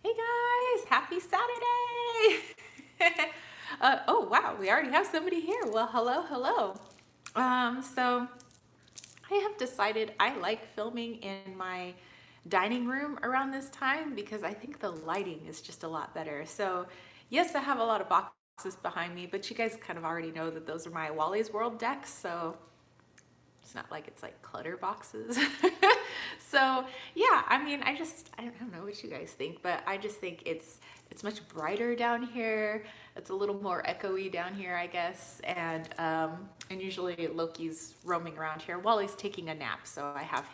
Hey guys, happy Saturday! Oh wow, we already have somebody here. Well, hello, hello. So I have decided I like filming in my dining room around this time because I think the lighting is just a lot better. So yes, I have a lot of boxes behind me, but you guys kind of already know that those are my Wally's World decks. So it's not like it's like clutter boxes. So yeah, I mean, I don't know what you guys think, but I just think it's much brighter down here. It's a little more echoey down here, I guess. And usually Loki's roaming around here while he's taking a nap, so I have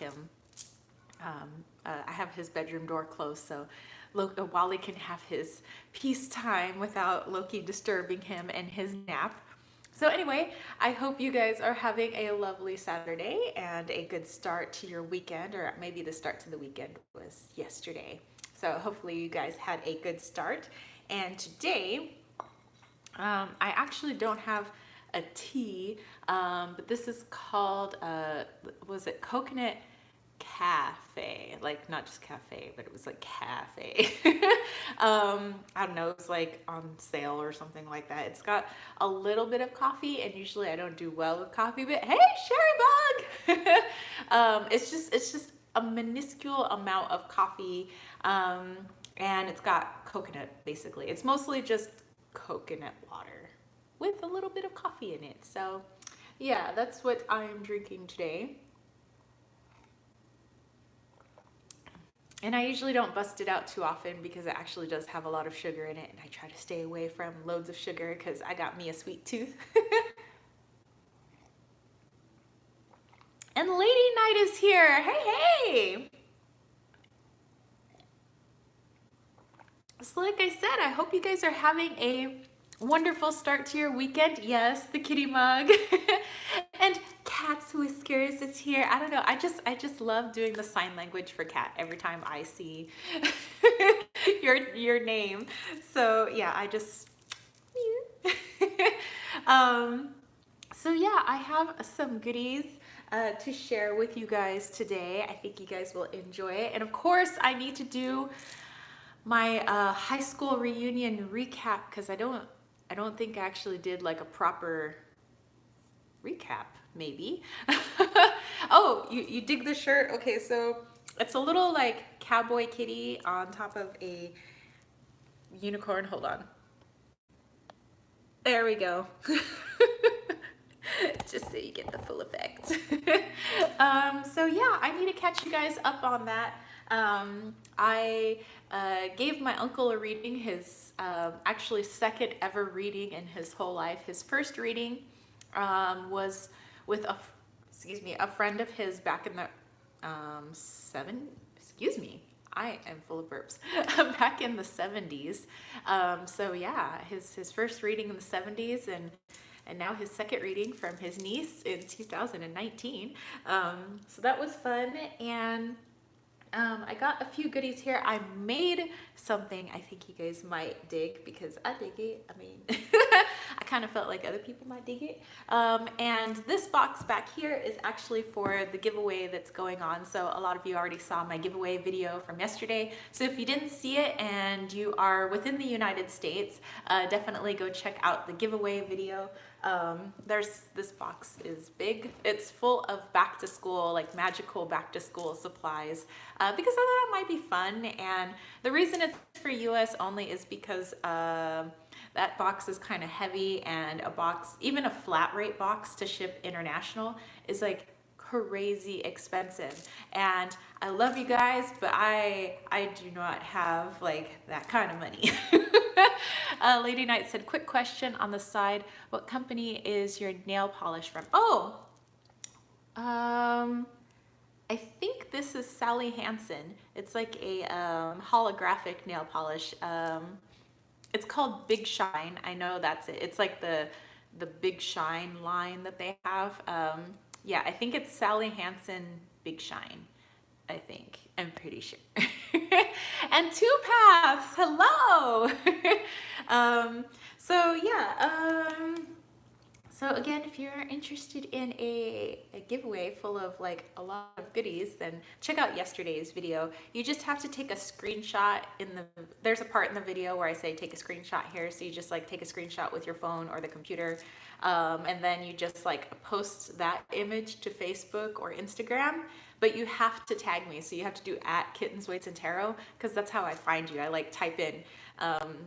his bedroom door closed, so Wally can have his peace time without Loki disturbing him and his nap. So anyway, I hope you guys are having a lovely Saturday and a good start to your weekend, or maybe the start to the weekend was yesterday. So hopefully you guys had a good start. And today, I actually don't have a tea, but this is called, was it coconut cafe? Like not just cafe, but it was like cafe. I don't know, it was like on sale or something like that. It's got a little bit of coffee, and usually I don't do well with coffee, but hey, Sherry Bug! It's just a minuscule amount of coffee, and it's got coconut basically. It's mostly just coconut water with a little bit of coffee in it. So, yeah, that's what I'm drinking today. And I usually don't bust it out too often because it actually does have a lot of sugar in it, and I try to stay away from loads of sugar because I got me a sweet tooth. And Lady Night is here. Hey, hey! So, like I said, I hope you guys are having a wonderful start to your weekend. Yes, the kitty mug. And Cat's Whiskers is here. I don't know. I just love doing the sign language for Cat every time I see your name. So yeah, I just um so yeah, I have some goodies to share with you guys today. I think you guys will enjoy it. And of course, I need to do my high school reunion recap because I don't think I actually did like a proper recap, maybe. Oh, you dig the shirt? Okay, so it's a little like cowboy kitty on top of a unicorn. Hold on. There we go. Just so you get the full effect. So yeah, I need to catch you guys up on that. I gave my uncle a reading, his actually second ever reading in his whole life. His first reading was with a friend of his back in the excuse me, I am full of burps. Back in the 70s. So yeah, his first reading in the 70s, and now his second reading from his niece in 2019. So that was fun, and I got a few goodies here. I made something I think you guys might dig because I dig it. I mean, I kind of felt like other people might dig it. And this box back here is actually for the giveaway that's going on. So a lot of you already saw my giveaway video from yesterday. So if you didn't see it and you are within the United States, definitely go check out the giveaway video. This box is big. It's full of back to school, like Magickal back to school supplies, because I thought it might be fun. And the reason it's for US only is because that box is kind of heavy, and a box, even a flat rate box to ship international, is like crazy expensive. And I love you guys, but I do not have like that kind of money. Lady Knight said, quick question on the side. What company is your nail polish from? Oh, um, I think this is Sally Hansen. It's like a holographic nail polish. It's called Big Shine. I know that's it. It's like the Big Shine line that they have. Yeah, I think it's Sally Hansen Big Shine. I think. I'm pretty sure. And Two Paths, hello. um, so yeah, So again, if you're interested in a giveaway full of like a lot of goodies, then check out yesterday's video. You just have to take a screenshot there's a part in the video where I say take a screenshot here. So you just like take a screenshot with your phone or the computer. And then you just like post that image to Facebook or Instagram, but you have to tag me. So you have to do @Kittens, Weights, and Tarot, because that's how I find you. I like type in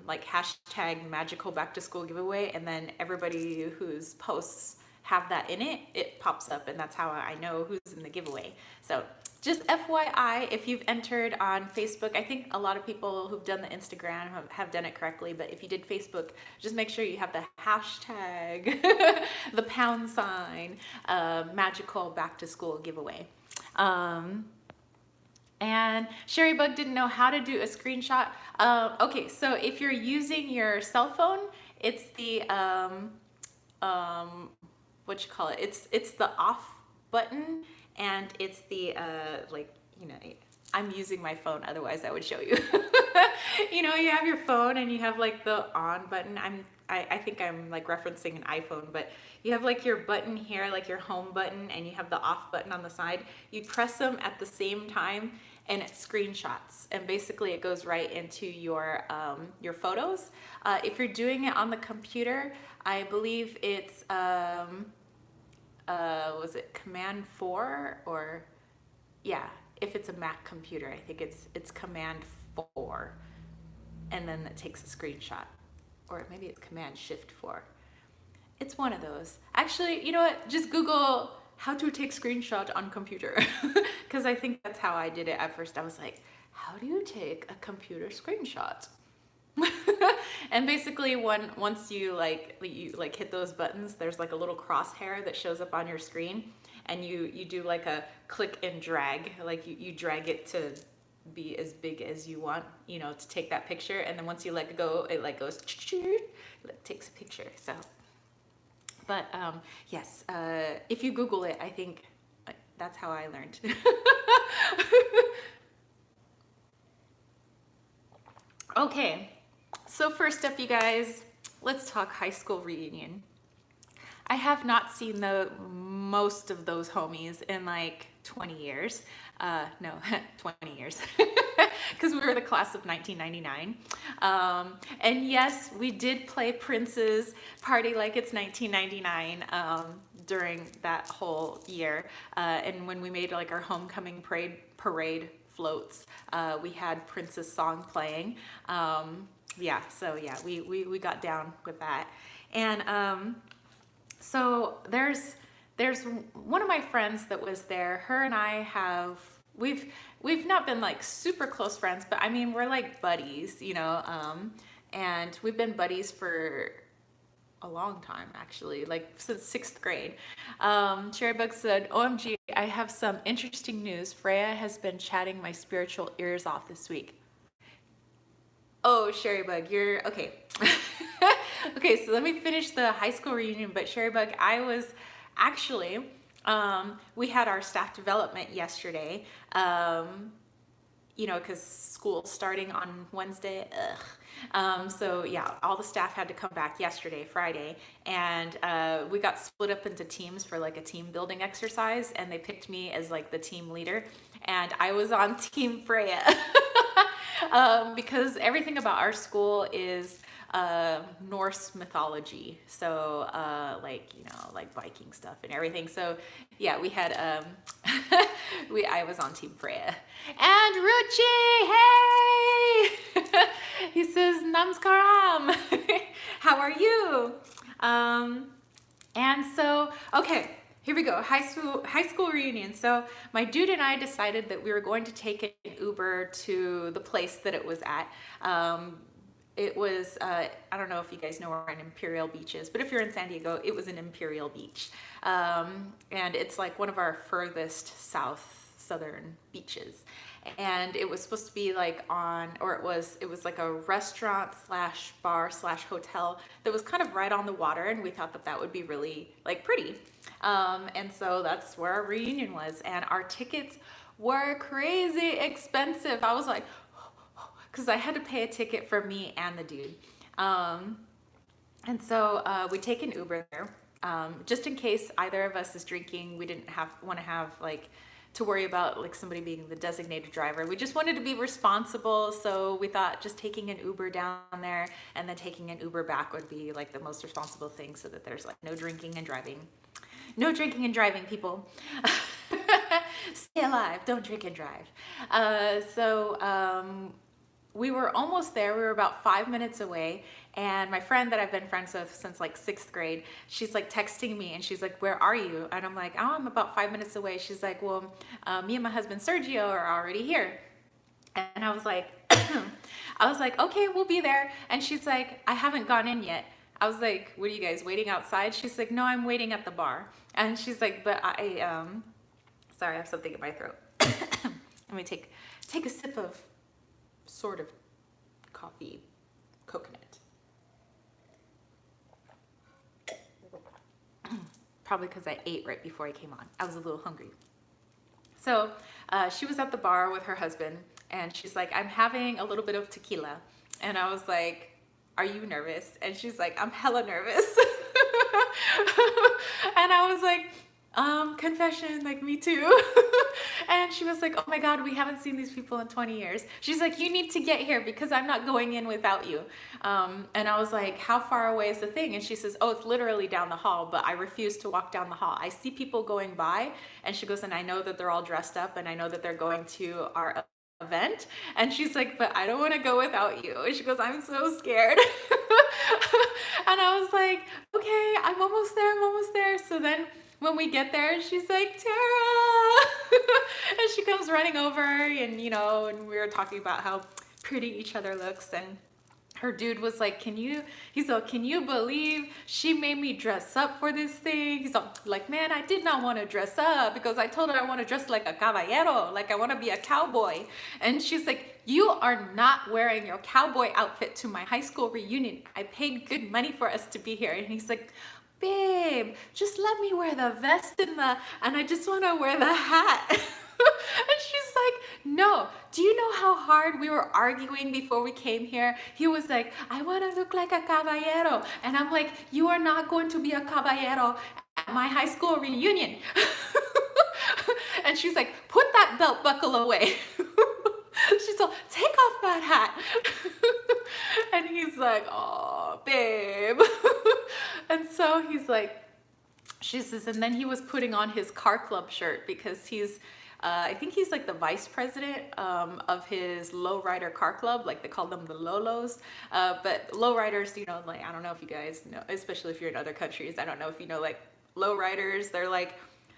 like hashtag Magickal back to school giveaway, and then everybody whose posts have that in it, it pops up, and that's how I know who's in the giveaway. So just FYI, if you've entered on Facebook, I think a lot of people who've done the Instagram have done it correctly, but if you did Facebook, just make sure you have the hashtag, the #, Magickal back to school giveaway. And Sherry Bug didn't know how to do a screenshot. Okay, so if you're using your cell phone, it's the what you call it? It's the off button, and it's the like, you know, I'm using my phone, otherwise I would show you. You know, you have your phone and you have like the on button. I think I'm like referencing an iPhone, but you have like your button here, like your home button, and you have the off button on the side. You press them at the same time and it screenshots, and basically it goes right into your photos. If you're doing it on the computer, I believe it's was it Command 4, or yeah, if it's a Mac computer, I think it's Command 4, and then it takes a screenshot, or maybe it's Command Shift 4. It's one of those. Actually, you know what? Just Google how to take screenshot on computer, because I think that's how I did it at first. I was like, how do you take a computer screenshot? And basically, once you hit those buttons, there's like a little crosshair that shows up on your screen, and you do like a click and drag, like you drag it to be as big as you want, you know, to take that picture, and then once you let go, it like goes, it takes a picture. So, but yes, if you Google it, I think that's how I learned. Okay, so first up, you guys, let's talk high school reunion. I have not seen most of those homies in like 20 years. No, 20 years. Because we were the class of 1999. And yes, we did play Prince's Party Like It's 1999 during that whole year. And when we made like our homecoming parade floats, we had Prince's song playing. Yeah, so yeah, we got down with that. And so there's one of my friends that was there. Her and I we've not been like super close friends, but I mean, we're like buddies, you know, and we've been buddies for a long time, actually, like since 6th grade. Cherrybug said, OMG, I have some interesting news. Freya has been chatting my spiritual ears off this week. Oh, Cherrybug, you're okay. Okay, so let me finish the high school reunion. But Cherrybug, I was actually, we had our staff development yesterday, you know, because school's starting on Wednesday. So yeah, all the staff had to come back yesterday, Friday, and we got split up into teams for like a team building exercise, and they picked me as like the team leader, and I was on Team Freya. Because everything about our school is Norse mythology, so like, you know, like Viking stuff and everything. So yeah, we had I was on Team Freya. And Ruchi, hey! He says Namaskaram. How are you? And so okay, here we go. High school reunion. So my dude and I decided that we were going to take an Uber to the place that it was at. It was, I don't know if you guys know where an Imperial Beach is, but if you're in San Diego, it was an Imperial Beach. And it's like one of our furthest southern beaches. And it was supposed to be like it was like a restaurant / bar / hotel that was kind of right on the water, and we thought that would be really like pretty. And so that's where our reunion was, and our tickets were crazy expensive. I was like, because I had to pay a ticket for me and the dude. And so we take an Uber there. Just in case either of us is drinking, we didn't want to have like to worry about like somebody being the designated driver. We just wanted to be responsible, so we thought just taking an Uber down there and then taking an Uber back would be like the most responsible thing, so that there's like no drinking and driving. No drinking and driving, people. Stay alive, don't drink and drive. We were almost there. We were about 5 minutes away, and my friend that I've been friends with since like 6th grade, she's like texting me and she's like, "Where are you?" And I'm like, "Oh, I'm about 5 minutes away." She's like, "Well, me and my husband Sergio are already here." And I was like, "Okay, we'll be there." And she's like, "I haven't gone in yet." I was like, "What are you guys waiting outside?" She's like, "No, I'm waiting at the bar." And she's like, "But sorry, I have something in my throat." Let me take a sip of sort of coffee coconut. Probably because I ate right before I came on. I was a little hungry. So she was at the bar with her husband, and she's like, "I'm having a little bit of tequila." And I was like, "Are you nervous?" And she's like, "I'm hella nervous." And I was like, confession, like me too. And she was like, "Oh my God, we haven't seen these people in 20 years. She's like, "You need to get here because I'm not going in without you." And I was like, "How far away is the thing?" And she says, "Oh, it's literally down the hall," but I refuse to walk down the hall. I see people going by, and she goes, "And I know that they're all dressed up, and I know that they're going to our event." And she's like, "But I don't want to go without you." And she goes, "I'm so scared." And I was like, "Okay, I'm almost there, I'm almost there." So then when we get there, she's like, "Tara." And she comes running over, and and we were talking about how pretty each other looks, and her dude was like, he's like, "Can you believe she made me dress up for this thing?" He's like, "Man, I did not want to dress up because I told her I want to dress like a caballero, like I want to be a cowboy." And she's like, "You are not wearing your cowboy outfit to my high school reunion. I paid good money for us to be here." And he's like, "Babe, just let me wear the vest and I just want to wear the hat." And she's like, "No, do you know how hard we were arguing before we came here?" He was like, "I want to look like a caballero." And I'm like, "You are not going to be a caballero at my high school reunion." And she's like, "Put that belt buckle away." She's like, "Take off that hat." And he's like, "Oh, babe." And so he's like, she says, and then he was putting on his car club shirt because he's, I think he's like the vice president of his lowrider car club. Like they call them the Lolos. But lowriders, like, I don't know if you guys know, especially if you're in other countries, I don't know if you know, like lowriders, they're like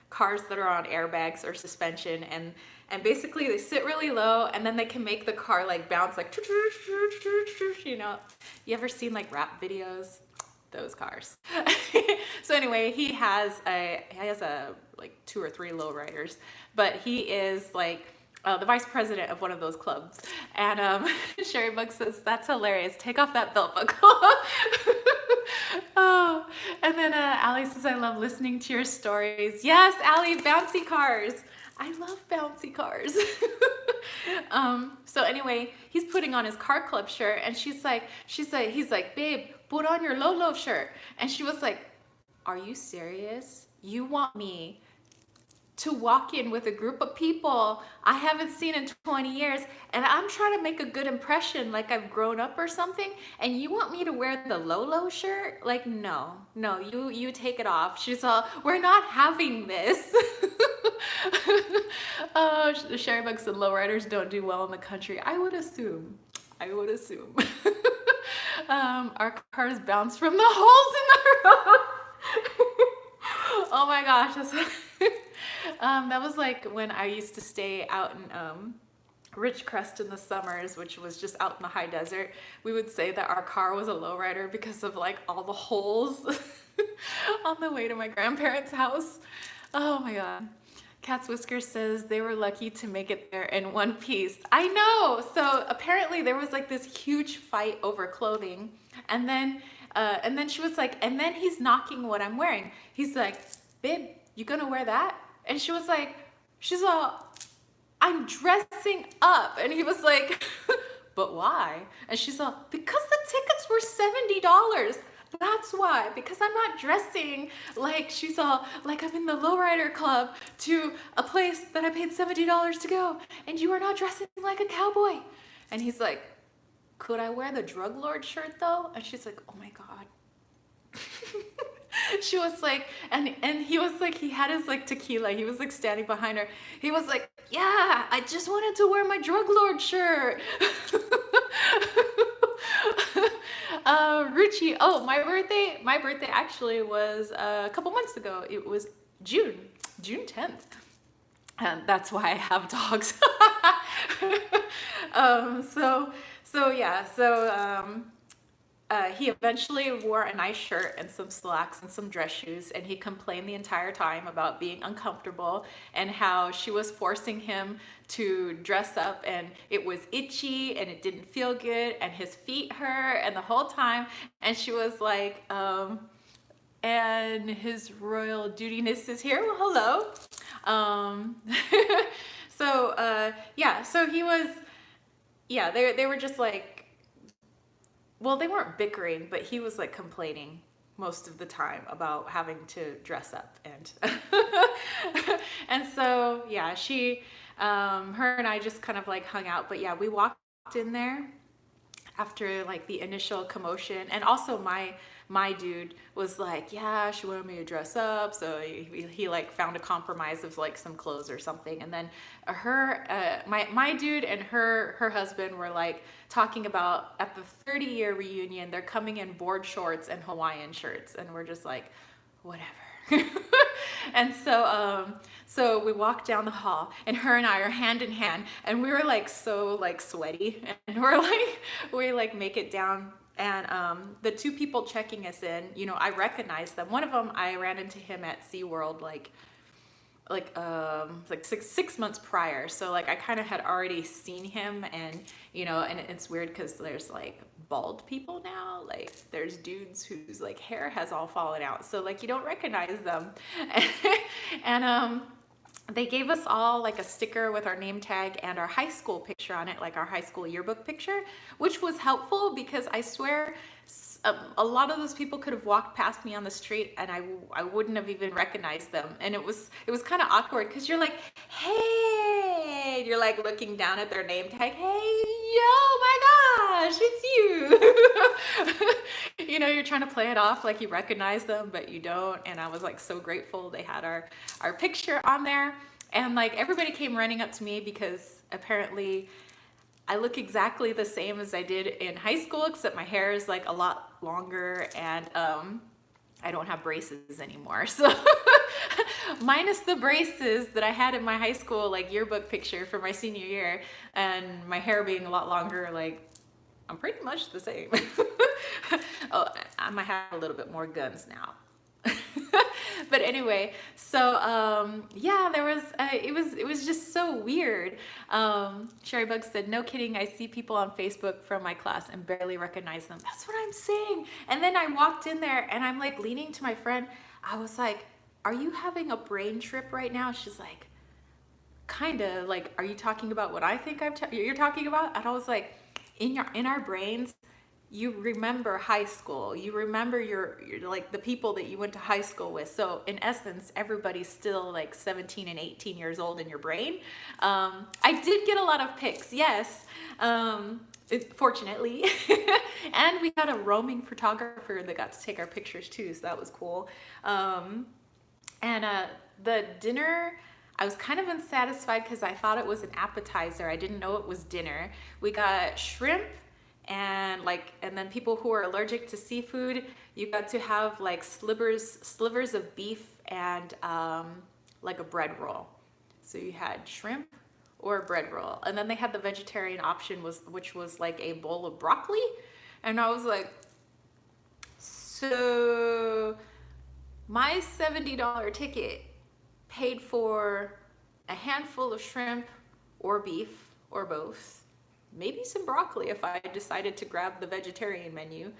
cars that are on airbags or suspension, and basically they sit really low, and then they can make the car like bounce, like, you ever seen like rap videos? Those cars. So anyway, he has like 2 or 3 lowriders, but he is like the vice president of one of those clubs. And Sherry Bug says, "That's hilarious. Take off that belt buckle." Oh, and then Allie says, "I love listening to your stories." Yes, Allie, bouncy cars. I love bouncy cars. So anyway, he's putting on his car club shirt, and he's like, "Babe, put on your Lolo shirt." And she was like, "Are you serious? You want me to walk in with a group of people I haven't seen in 20 years, and I'm trying to make a good impression, like I've grown up or something, and you want me to wear the Lolo shirt? Like, no, you take it off." She's all, "We're not having this." Oh, the Sherry Bugs and lowriders don't do well in the country. I would assume. Our cars bounce from the holes in the road. Oh my gosh, that was like when I used to stay out in Ridgecrest in the summers, which was just out in the high desert. We would say that our car was a lowrider because of like all the holes on the way to my grandparents' house. Oh my God. Cat's Whisker says they were lucky to make it there in one piece. I know. So apparently there was like this huge fight over clothing, and then she was like, "And then he's knocking what I'm wearing." He's like, "Babe, you gonna wear that?" And she was like, she's all, "I'm dressing up." And he was like, "But why?" And she's all, "Because the tickets were $70. that's why, because I'm not dressing like she's all like I'm in the lowrider club to a place that I paid $70 to go, and you are not dressing like a cowboy. And he's like, could I wear the drug lord shirt though? And she's like, oh my God. She was like, and he was like, he had his like tequila. He was like standing behind her. He was like, yeah, I just wanted to wear my drug lord shirt. Ruchi, oh, my birthday actually was a couple months ago. It was June 10th. And that's why I have dogs. He eventually wore a nice shirt and some slacks and some dress shoes, and he complained the entire time about being uncomfortable and how she was forcing him to dress up, and it was itchy and it didn't feel good, and his feet hurt, and the whole time, and she was like, and his royal dudiness is here. Well, hello. So he was, yeah, they were just like, well, they weren't bickering, but he was like complaining most of the time about having to dress up, and and so yeah, her and I just kind of like hung out. But yeah, we walked in there after like the initial commotion, and also my dude was like, yeah, she wanted me to dress up, so he like found a compromise of like some clothes or something, and then my dude and her husband were like talking about at the 30-year reunion they're coming in board shorts and Hawaiian shirts, and we're just like, whatever. And so we walked down the hall, and her and I are hand in hand, and we were like so like sweaty, and we like make it down, and the two people checking us in, you know, I recognized them. One of them, I ran into him at SeaWorld like 6 months prior, so like I kind of had already seen him, and you know, and it's weird because there's like bald people now, like there's dudes whose like hair has all fallen out, so like you don't recognize them. And they gave us all like a sticker with our name tag and our high school picture on it, like our high school yearbook picture, which was helpful because I swear a lot of those people could have walked past me on the street and I wouldn't have even recognized them. And it was kind of awkward because you're like, hey, you're like looking down at their name tag, hey, oh my gosh, it's you. You know, you're trying to play it off like you recognize them, but you don't. And I was like so grateful they had our picture on there. And like everybody came running up to me because apparently I look exactly the same as I did in high school, except my hair is like a lot longer, and I don't have braces anymore. So minus the braces that I had in my high school like yearbook picture for my senior year, and my hair being a lot longer, like I'm pretty much the same. Oh, I might have a little bit more guns now. But anyway, so yeah, there was it was just so weird. Sherry Bug said, no kidding, I see people on Facebook from my class and barely recognize them. That's what I'm saying. And then I walked in there and I'm like leaning to my friend. I was like, are you having a brain trip right now? She's like, kinda. Like, are you talking about what I think you're talking about? And I was like, in our brains, you remember high school, you remember your like the people that you went to high school with. So in essence, everybody's still like 17 and 18 years old in your brain. I did get a lot of pics, yes, fortunately. And we had a roaming photographer that got to take our pictures too, so that was cool. And the dinner, I was kind of unsatisfied because I thought it was an appetizer. I didn't know it was dinner. We got shrimp, and then people who are allergic to seafood, you got to have like slivers of beef and like a bread roll. So you had shrimp or a bread roll, and then they had the vegetarian option, which was like a bowl of broccoli. And I was like, so my $70 ticket paid for a handful of shrimp or beef or both, maybe some broccoli if I decided to grab the vegetarian menu,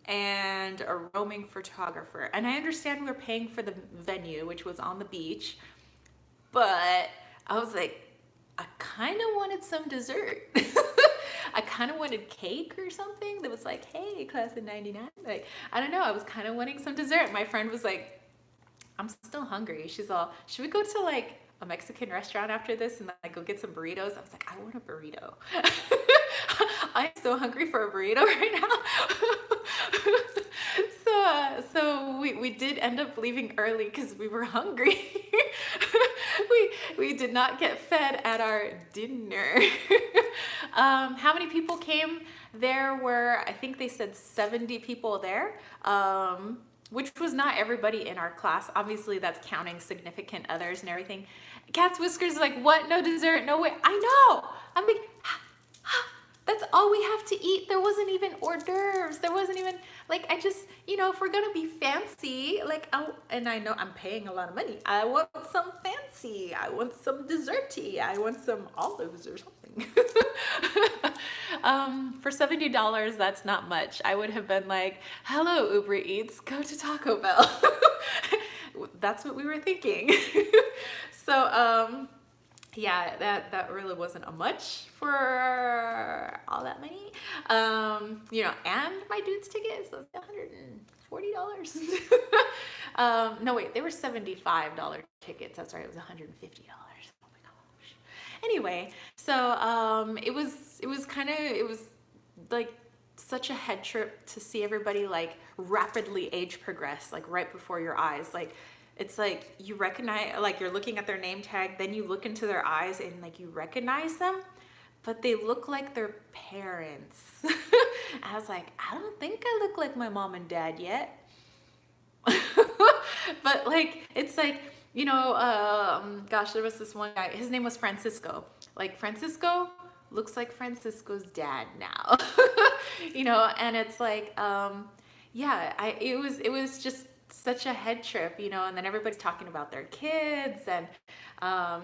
and a roaming photographer. And I understand we're paying for the venue, which was on the beach, but I was like, I kind of wanted some dessert. I kind of wanted cake or something that was like, hey, class of 99. Like, I don't know. I was kind of wanting some dessert. My friend was like, I'm still hungry. She's all, should we go to like a Mexican restaurant after this and like go get some burritos? I was like, I want a burrito. I'm so hungry for a burrito right now. So we did end up leaving early because we were hungry. we did not get fed at our dinner. How many people came? There were, I think they said 70 people there. Which was not everybody in our class. Obviously, that's counting significant others and everything. Cat's Whiskers is like, what? No dessert? No way. I know. I'm like, that's all we have to eat. There wasn't even hors d'oeuvres. There wasn't even, like, I just, if we're going to be fancy, like, and I know I'm paying a lot of money. I want some fancy. I want some desserty. I want some olives or something. For $70, that's not much. I would have been like, hello, Uber Eats, go to Taco Bell. That's what we were thinking. So, yeah, that really wasn't a much for all that money. And my dude's tickets, so $140. No, wait, they were $75 tickets. That's right, it was $150. Oh my gosh. Anyway, so it was like such a head trip to see everybody like rapidly age progress, like right before your eyes. Like, it's like you recognize, like you're looking at their name tag, then you look into their eyes and like you recognize them, but they look like their parents. I was like, I don't think I look like my mom and dad yet. But like, it's like, gosh, there was this one guy, his name was Francisco. Like, Francisco looks like Francisco's dad now. And it's like, it was just such a head trip, and then everybody's talking about their kids, and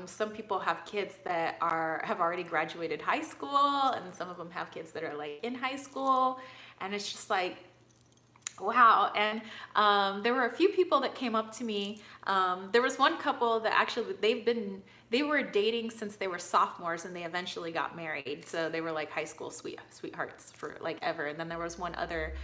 some people have kids that have already graduated high school, and some of them have kids that are like in high school, and it's just like, wow. And there were a few people that came up to me. There was one couple that actually they were dating since they were sophomores, and they eventually got married. So they were like high school sweethearts for like ever. And then there was one other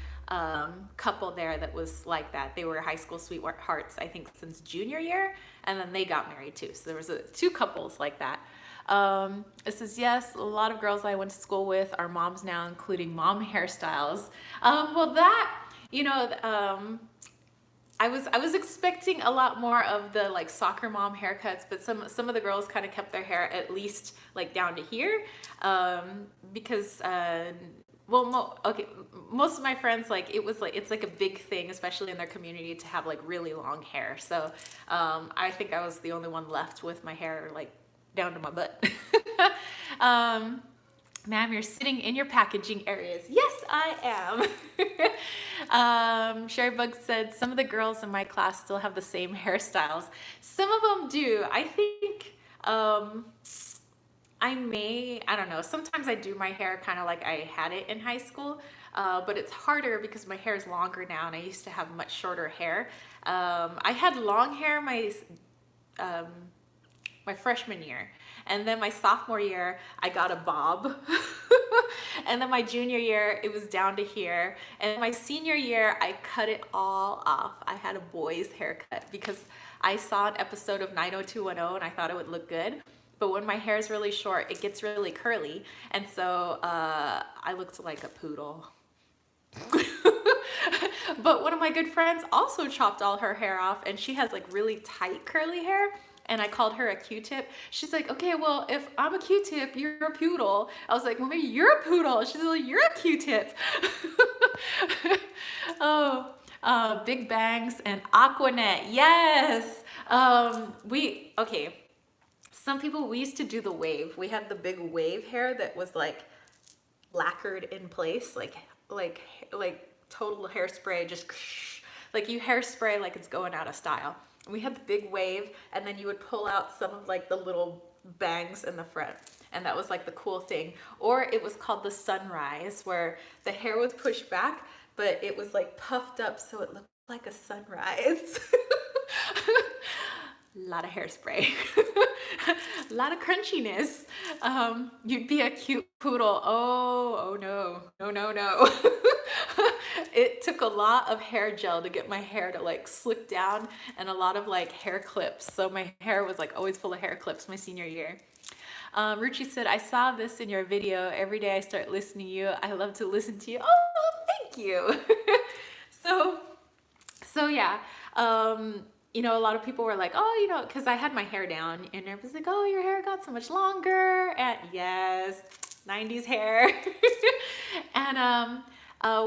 couple there that was like that. They were high school sweethearts, I think, since junior year, and then they got married too. So there was two couples like that. It says, yes, a lot of girls I went to school with are moms now, including mom hairstyles. I was expecting a lot more of the like soccer mom haircuts, but some of the girls kind of kept their hair at least like down to here, because most of my friends, like, it's like a big thing, especially in their community, to have like really long hair. So I think I was the only one left with my hair like down to my butt. Ma'am, you're sitting in your packaging areas. Yes, I am. Sherry Bug said, some of the girls in my class still have the same hairstyles. Some of them do. I think I don't know. Sometimes I do my hair kind of like I had it in high school, but it's harder because my hair is longer now, and I used to have much shorter hair. I had long hair my freshman year, and then my sophomore year I got a bob. And then my junior year it was down to here, and my senior year I cut it all off. I had a boy's haircut because I saw an episode of 90210 and I thought it would look good, but when my hair is really short it gets really curly, and so I looked like a poodle. But one of my good friends also chopped all her hair off, and she has like really tight curly hair, and I called her a Q-tip. She's like, okay, well, if I'm a Q-tip, you're a poodle. I was like, well, maybe you're a poodle. She's like, you're a Q-tip. Big bangs and Aquanet. Yes. Some people, we used to do the wave. We had the big wave hair that was like lacquered in place, like total hairspray, just like you hairspray like it's going out of style. We had the big wave, and then you would pull out some of like the little bangs in the front, and that was like the cool thing. Or it was called the sunrise, where the hair was pushed back, but it was like puffed up so it looked like a sunrise. A lot of hairspray. A a lot of crunchiness. You'd be a cute poodle. Oh no, no, no, no. It took a lot of hair gel to get my hair to like slick down and a lot of like hair clips. So my hair was like always full of hair clips my senior year. Ruchi said, I saw this in your video. Every day I start listening to you. I love to listen to you. Oh, thank you. so, so yeah. You know, a lot of people were like, oh, you know, because I had my hair down and everyone's like, oh, your hair got so much longer. And yes, 90s hair. And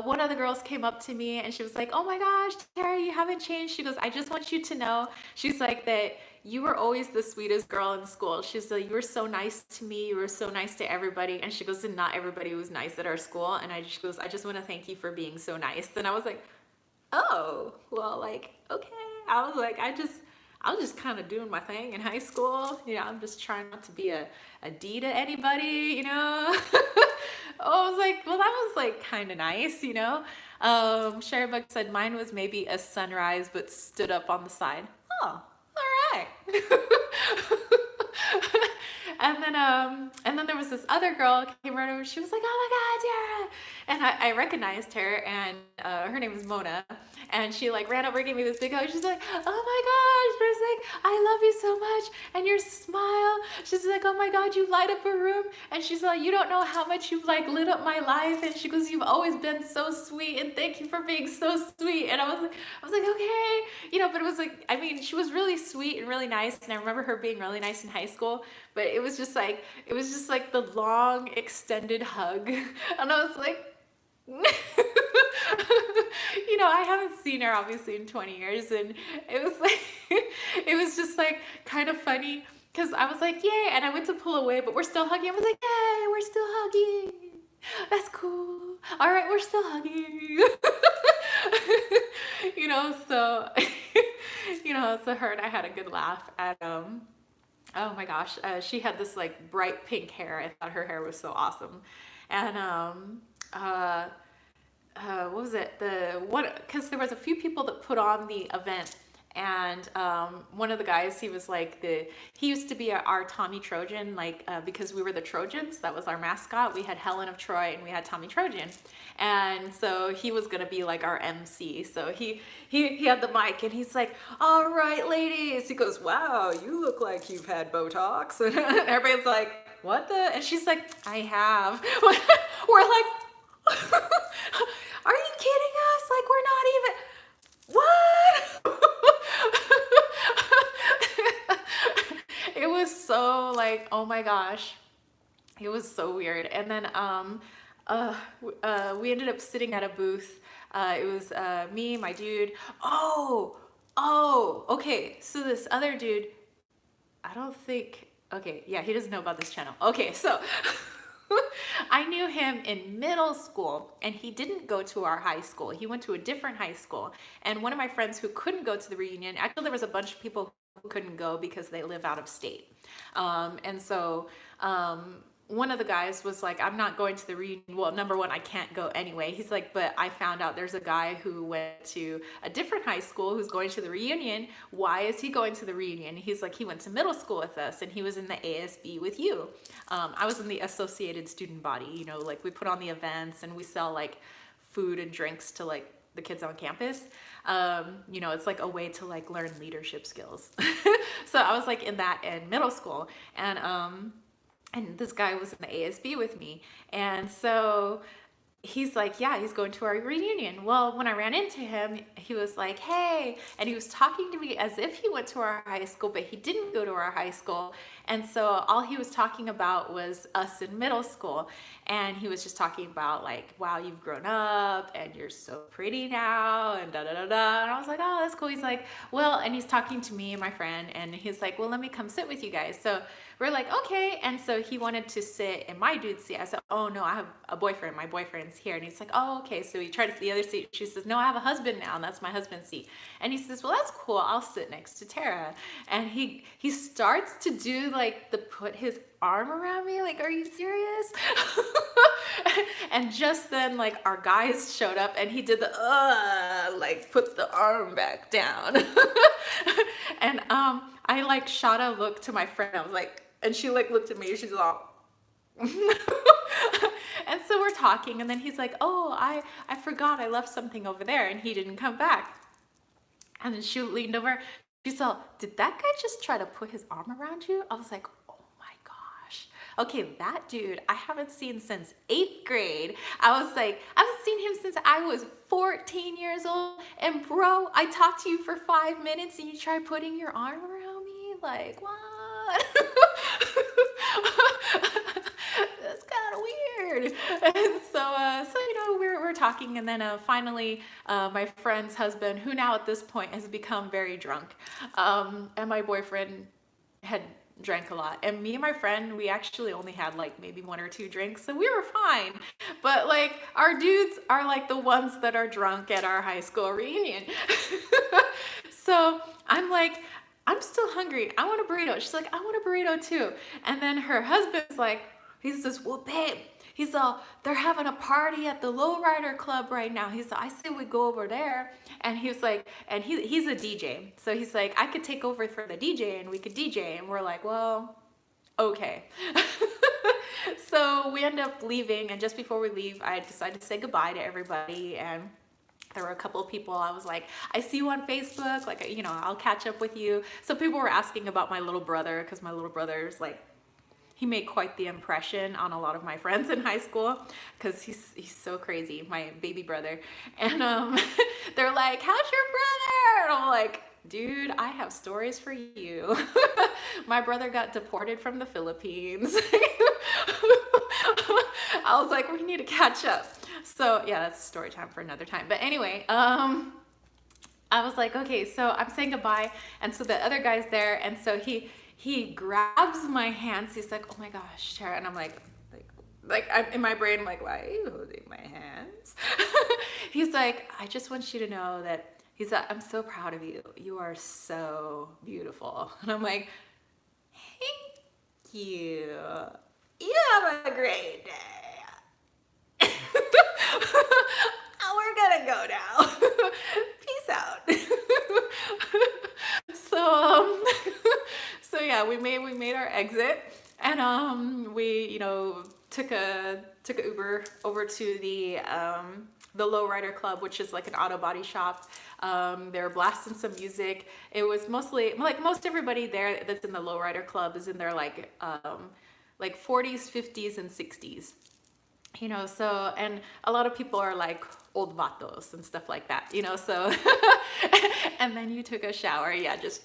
one of the girls came up to me and she was like, oh my gosh, Tara, you haven't changed. She goes, I just want you to know, she's like, that you were always the sweetest girl in school. She's like, you were so nice to me. You were so nice to everybody. And she goes, and not everybody was nice at our school. And she goes, I just want to thank you for being so nice. And I was like, oh, well, like, okay. I was like, I was just kind of doing my thing in high school. You know, I'm just trying not to be a D to anybody, you know. I was like, well, that was like kind of nice, you know. Sherry Buck said mine was maybe a sunrise, but stood up on the side. Oh, all right. And then there was this other girl came right over. She was like, "Oh my God, Tara!" And I recognized her, and her name was Mona. And she like ran over and gave me this big hug. She's like, "Oh my gosh!" She's like, "I love you so much, and your smile." She's like, "Oh my God, you light up a room." And she's like, "You don't know how much you've like lit up my life." And she goes, "You've always been so sweet, and thank you for being so sweet." And I was like, okay, you know. But it was like, I mean, she was really sweet and really nice, and I remember her being really nice in high school. But it was just like the long extended hug, and I was like. You know, I haven't seen her obviously in 20 years, and it was like it was just like kind of funny because I was like, yay, and I went to pull away, but we're still hugging. I was like, yay, we're still hugging. That's cool. All right, we're still hugging. You know, so you know, so her and I had a good laugh at oh my gosh, she had this like bright pink hair. I thought her hair was so awesome. And what was it? Because there was a few people that put on the event, and one of the guys, he was like he used to be our Tommy Trojan, like because we were the Trojans. That was our mascot. We had Helen of Troy and we had Tommy Trojan, and so he was gonna be like our MC. So he had the mic and he's like, "All right, ladies." He goes, "Wow, you look like you've had Botox," and everybody's like, "What the?" And she's like, "I have." We're like. Are you kidding us? Like, we're not even, what? It was so like, oh my gosh, it was so weird. And then we ended up sitting at a booth. It was me, my dude. Okay, so this other dude, I don't think, okay, yeah, he doesn't know about this channel. Okay, so I knew him in middle school, and he didn't go to our high school. He went to a different high school. And one of my friends who couldn't go to the reunion, actually there was a bunch of people who couldn't go because they live out of state. And so one of the guys was like, I'm not going to the reunion. Well, number one, I can't go anyway. He's like, but I found out there's a guy who went to a different high school who's going to the reunion. Why is he going to the reunion? He's like, he went to middle school with us and he was in the ASB with you. I was in the associated student body, you know, like we put on the events and we sell like food and drinks to like the kids on campus. You know, it's like a way to like learn leadership skills. So I was like in that in middle school, and this guy was in the ASB with me. And so he's like, yeah, he's going to our reunion. Well, when I ran into him, he was like, hey, and he was talking to me as if he went to our high school, but he didn't go to our high school. And so all he was talking about was us in middle school. And he was just talking about like, wow, you've grown up and you're so pretty now and da da da da. And I was like, oh, that's cool. He's like, well, and he's talking to me and my friend, and he's like, well, let me come sit with you guys. So we're like, okay. And so he wanted to sit in my dude's seat. I said, oh no, I have a boyfriend. My boyfriend's here. And he's like, oh, okay. So he tried to sit the other seat. She says, no, I have a husband now, and that's my husband's seat. And he says, well, that's cool. I'll sit next to Tara. And he starts to do like put his arm around me. Like, are you serious? And just then, like, our guys showed up and he did the, like, put the arm back down. And I like shot a look to my friend. I was like, and she like looked at me, she's all, and so we're talking, and then he's like, oh, I forgot I left something over there, and he didn't come back. And then she leaned over, she's all, did that guy just try to put his arm around you? I was like, oh my gosh. Okay, that dude I haven't seen since 8th grade. I was like, I haven't seen him since I was 14 years old. And bro, I talked to you for 5 minutes and you try putting your arm around me? Like, what? That's kind of weird. And so we're talking, and then finally, my friend's husband, who now at this point has become very drunk, and my boyfriend had drank a lot, and me and my friend, we actually only had like maybe 1 or 2 drinks, so we were fine. But like our dudes are like the ones that are drunk at our high school reunion. So I'm like, I'm still hungry, I want a burrito. She's like, I want a burrito too. And then her husband's like, he says, well, babe, he's all, they're having a party at the Lowrider Club right now. He's like, I say we go over there. And he was like, and he's a DJ. So he's like, I could take over for the DJ and we could DJ. And we're like, well, okay. So we end up leaving. And just before we leave, I decided to say goodbye to everybody. And there were a couple of people, I was like, I see you on Facebook. Like, I'll catch up with you. So people were asking about my little brother, because my little brother's like, he made quite the impression on a lot of my friends in high school, because he's so crazy, my baby brother. And they're like, how's your brother? And I'm like, dude, I have stories for you. My brother got deported from the Philippines. I was like, we need to catch up. So yeah, that's story time for another time. But anyway, I was like, okay, so I'm saying goodbye. And so the other guy's there. And so he grabs my hands. He's like, oh my gosh, Tara. And I'm like I'm in my brain, I'm like, why are you holding my hands? He's like, I just want you to know that, he's like, I'm so proud of you. You are so beautiful. And I'm like, thank you. You have a great day. We're gonna go now. Peace out. So yeah, we made our exit, and we took a Uber over to the Lowrider Club, which is like an auto body shop. They were blasting some music. It was mostly like most everybody there that's in the Lowrider Club is in their like 40s, 50s, and 60s. So, and a lot of people are like old vatos and stuff like that, so, and then you took a shower. Yeah, just,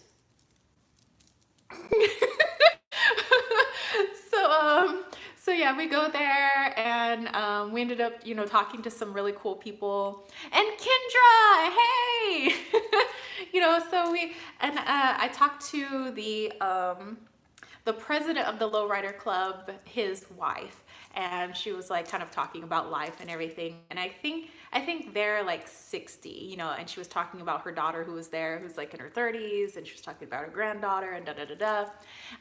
so yeah, we go there, and we ended up, talking to some really cool people. And Kendra, hey, so I talked to the president of the Lowrider Club, his wife, and she was like kind of talking about life and everything. And I think they're like 60, and she was talking about her daughter who was there, who's like in her 30s, and she was talking about her granddaughter and da da da da.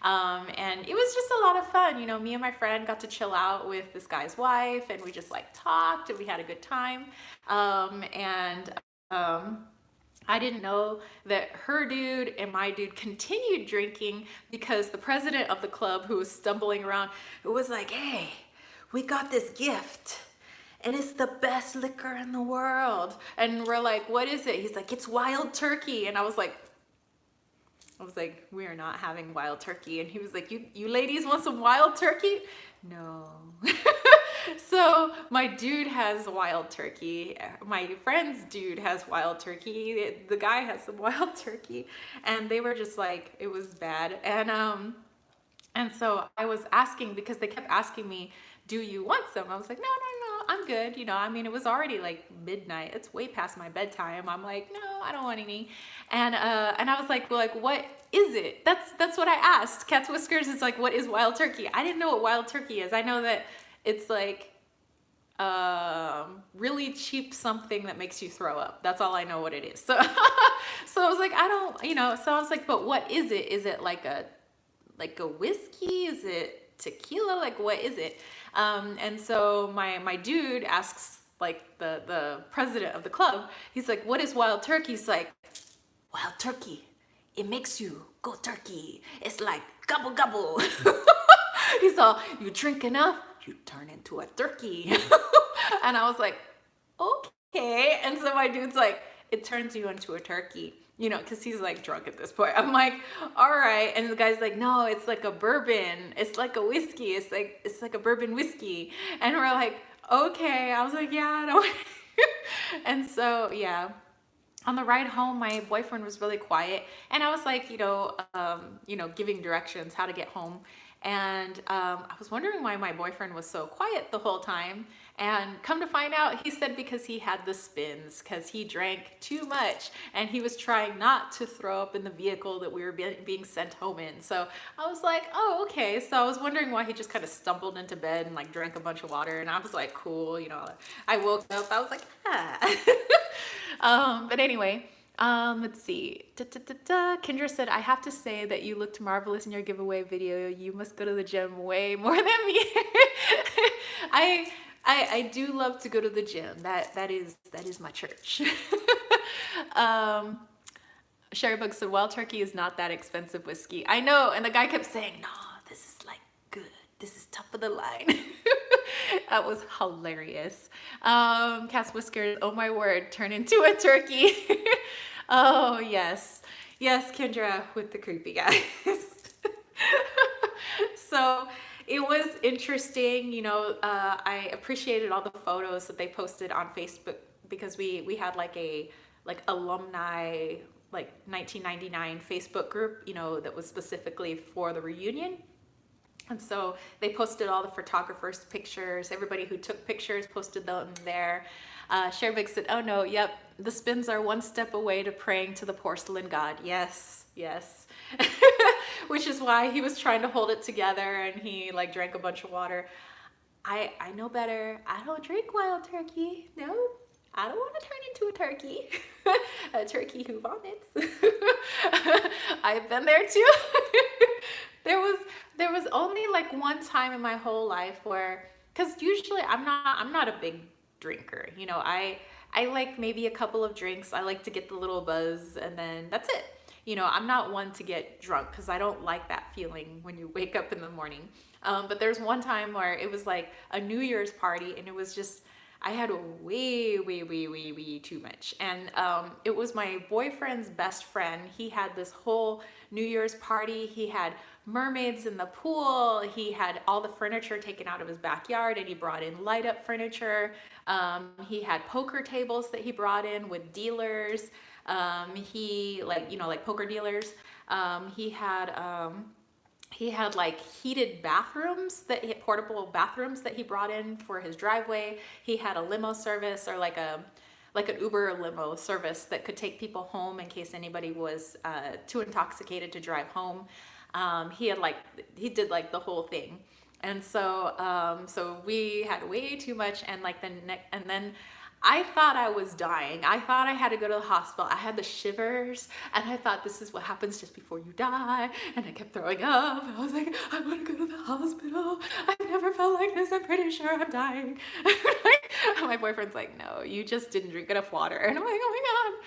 And it was just a lot of fun. Me and my friend got to chill out with this guy's wife, and we just like talked, and we had a good time. I didn't know that her dude and my dude continued drinking, because the president of the club, who was stumbling around, who was like, hey, we got this gift and it's the best liquor in the world. And we're like, what is it? He's like, it's wild turkey. And I was like, we are not having wild turkey. And he was like, you ladies want some wild turkey? No. So my dude has wild turkey. My friend's dude has wild turkey. The guy has some wild turkey. And they were just like, it was bad. And so I was asking, because they kept asking me, do you want some? I was like, no, I'm good. It was already like midnight. It's way past my bedtime. I'm like, no, I don't want any. And I was like, well, what is it? That's what I asked. Cat's Whiskers is like, what is wild turkey? I didn't know what wild turkey is. I know that it's like really cheap something that makes you throw up. That's all I know what it is. So so I was like, I don't, so I was like, but what is it? Is it like a whiskey? Is it tequila? Like, what is it? And so my dude asks like the president of the club, he's like, what is wild turkey? He's like, wild turkey it makes you go turkey. It's like gobble gobble. He's all, you drink enough, you turn into a turkey. And I was like, okay. And so my dude's like, it turns you into a turkey, you know, because he's like drunk at this point. I'm like, all right. And the guy's like, no, it's like a bourbon. It's like a whiskey. It's like a bourbon whiskey. And we're like, okay. I was like, yeah, I don't. And so, yeah. On the ride home, my boyfriend was really quiet, and I was like, giving directions how to get home. And I was wondering why my boyfriend was so quiet the whole time. And come to find out, he said because he had the spins, because he drank too much, and he was trying not to throw up in the vehicle that we were being sent home in. So I was like, oh, okay. So I was wondering why he just kind of stumbled into bed and like drank a bunch of water. And I was like, cool, you know. I woke up, I was like, ah. But anyway, let's see. Kendra said, I have to say that you looked marvelous in your giveaway video. You must go to the gym way more than me. I do love to go to the gym. That is my church. Sherrybug said, wild turkey is not that expensive whiskey. I know. And the guy kept saying, no, this is like good. This is top of the line. That was hilarious. Cass Whiskers, oh my word, turn into a turkey. Oh, yes. Yes, Kendra with the creepy guys. So it was interesting. You know, I appreciated all the photos that they posted on Facebook, because we had like alumni, like 1999 Facebook group, you know, that was specifically for the reunion. And so they posted all the photographers' pictures. Everybody who took pictures posted them there. Sherbig said, oh no, yep, the spins are one step away to praying to the porcelain god. Yes, yes. Which is why he was trying to hold it together, and he like drank a bunch of water. I know better. I don't drink wild turkey. No, I don't want to turn into a turkey. A turkey who vomits. I've been there too. There was only like one time in my whole life where, because usually I'm not a big drinker. You know, I like maybe a couple of drinks. I like to get the little buzz, and then that's it. You know, I'm not one to get drunk, because I don't like that feeling when you wake up in the morning. But there's one time where it was like a New Year's party, and it was just, I had way too much. And it was my boyfriend's best friend. He had this whole New Year's party. He had mermaids in the pool. He had all the furniture taken out of his backyard, and he brought in light up furniture. He had poker tables that he brought in with dealers. He like poker dealers. He had like heated bathrooms, portable bathrooms that he brought in for his driveway. He had a limo service, or like an Uber limo service that could take people home in case anybody was too intoxicated to drive home. He did like the whole thing. And so we had way too much, and then I thought I was dying. I thought I had to go to the hospital. I had the shivers, and I thought, this is what happens just before you die. And I kept throwing up. I was like, I want to go to the hospital. I've never felt like this. I'm pretty sure I'm dying. My boyfriend's like, no, you just didn't drink enough water. And I'm like, oh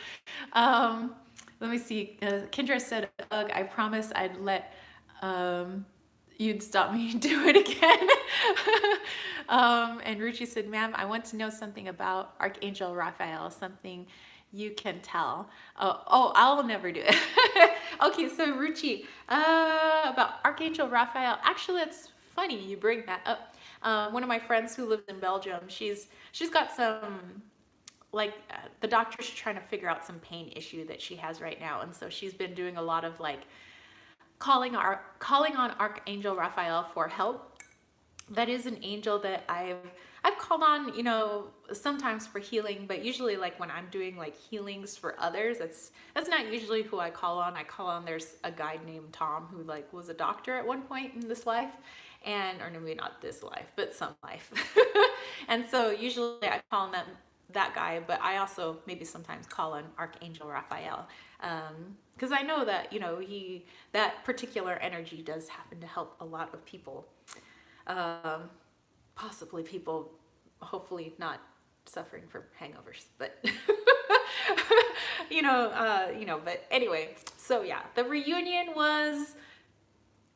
my God. Let me see. Kendra said, ugh, I promise I'd let you'd stop me do it again. And Ruchi said, ma'am, I want to know something about Archangel Raphael, something you can tell. Oh, I'll never do it. Okay, so Ruchi, about Archangel Raphael, actually, it's funny you bring that up. One of my friends who lives in Belgium, she's got some, the doctors are trying to figure out some pain issue that she has right now. And so she's been doing a lot of calling on Archangel Raphael for help. That is an angel that I've called on, sometimes for healing, but usually when I'm doing healings for others, that's not usually who I call on. There's a guy named Tom who was a doctor at one point in this life, or maybe not this life, but some life. And so usually I call on that guy, but I also maybe sometimes call on Archangel Raphael. Because I know that, that particular energy does happen to help a lot of people. Possibly people, hopefully not suffering from hangovers, but, but anyway, So yeah, the reunion was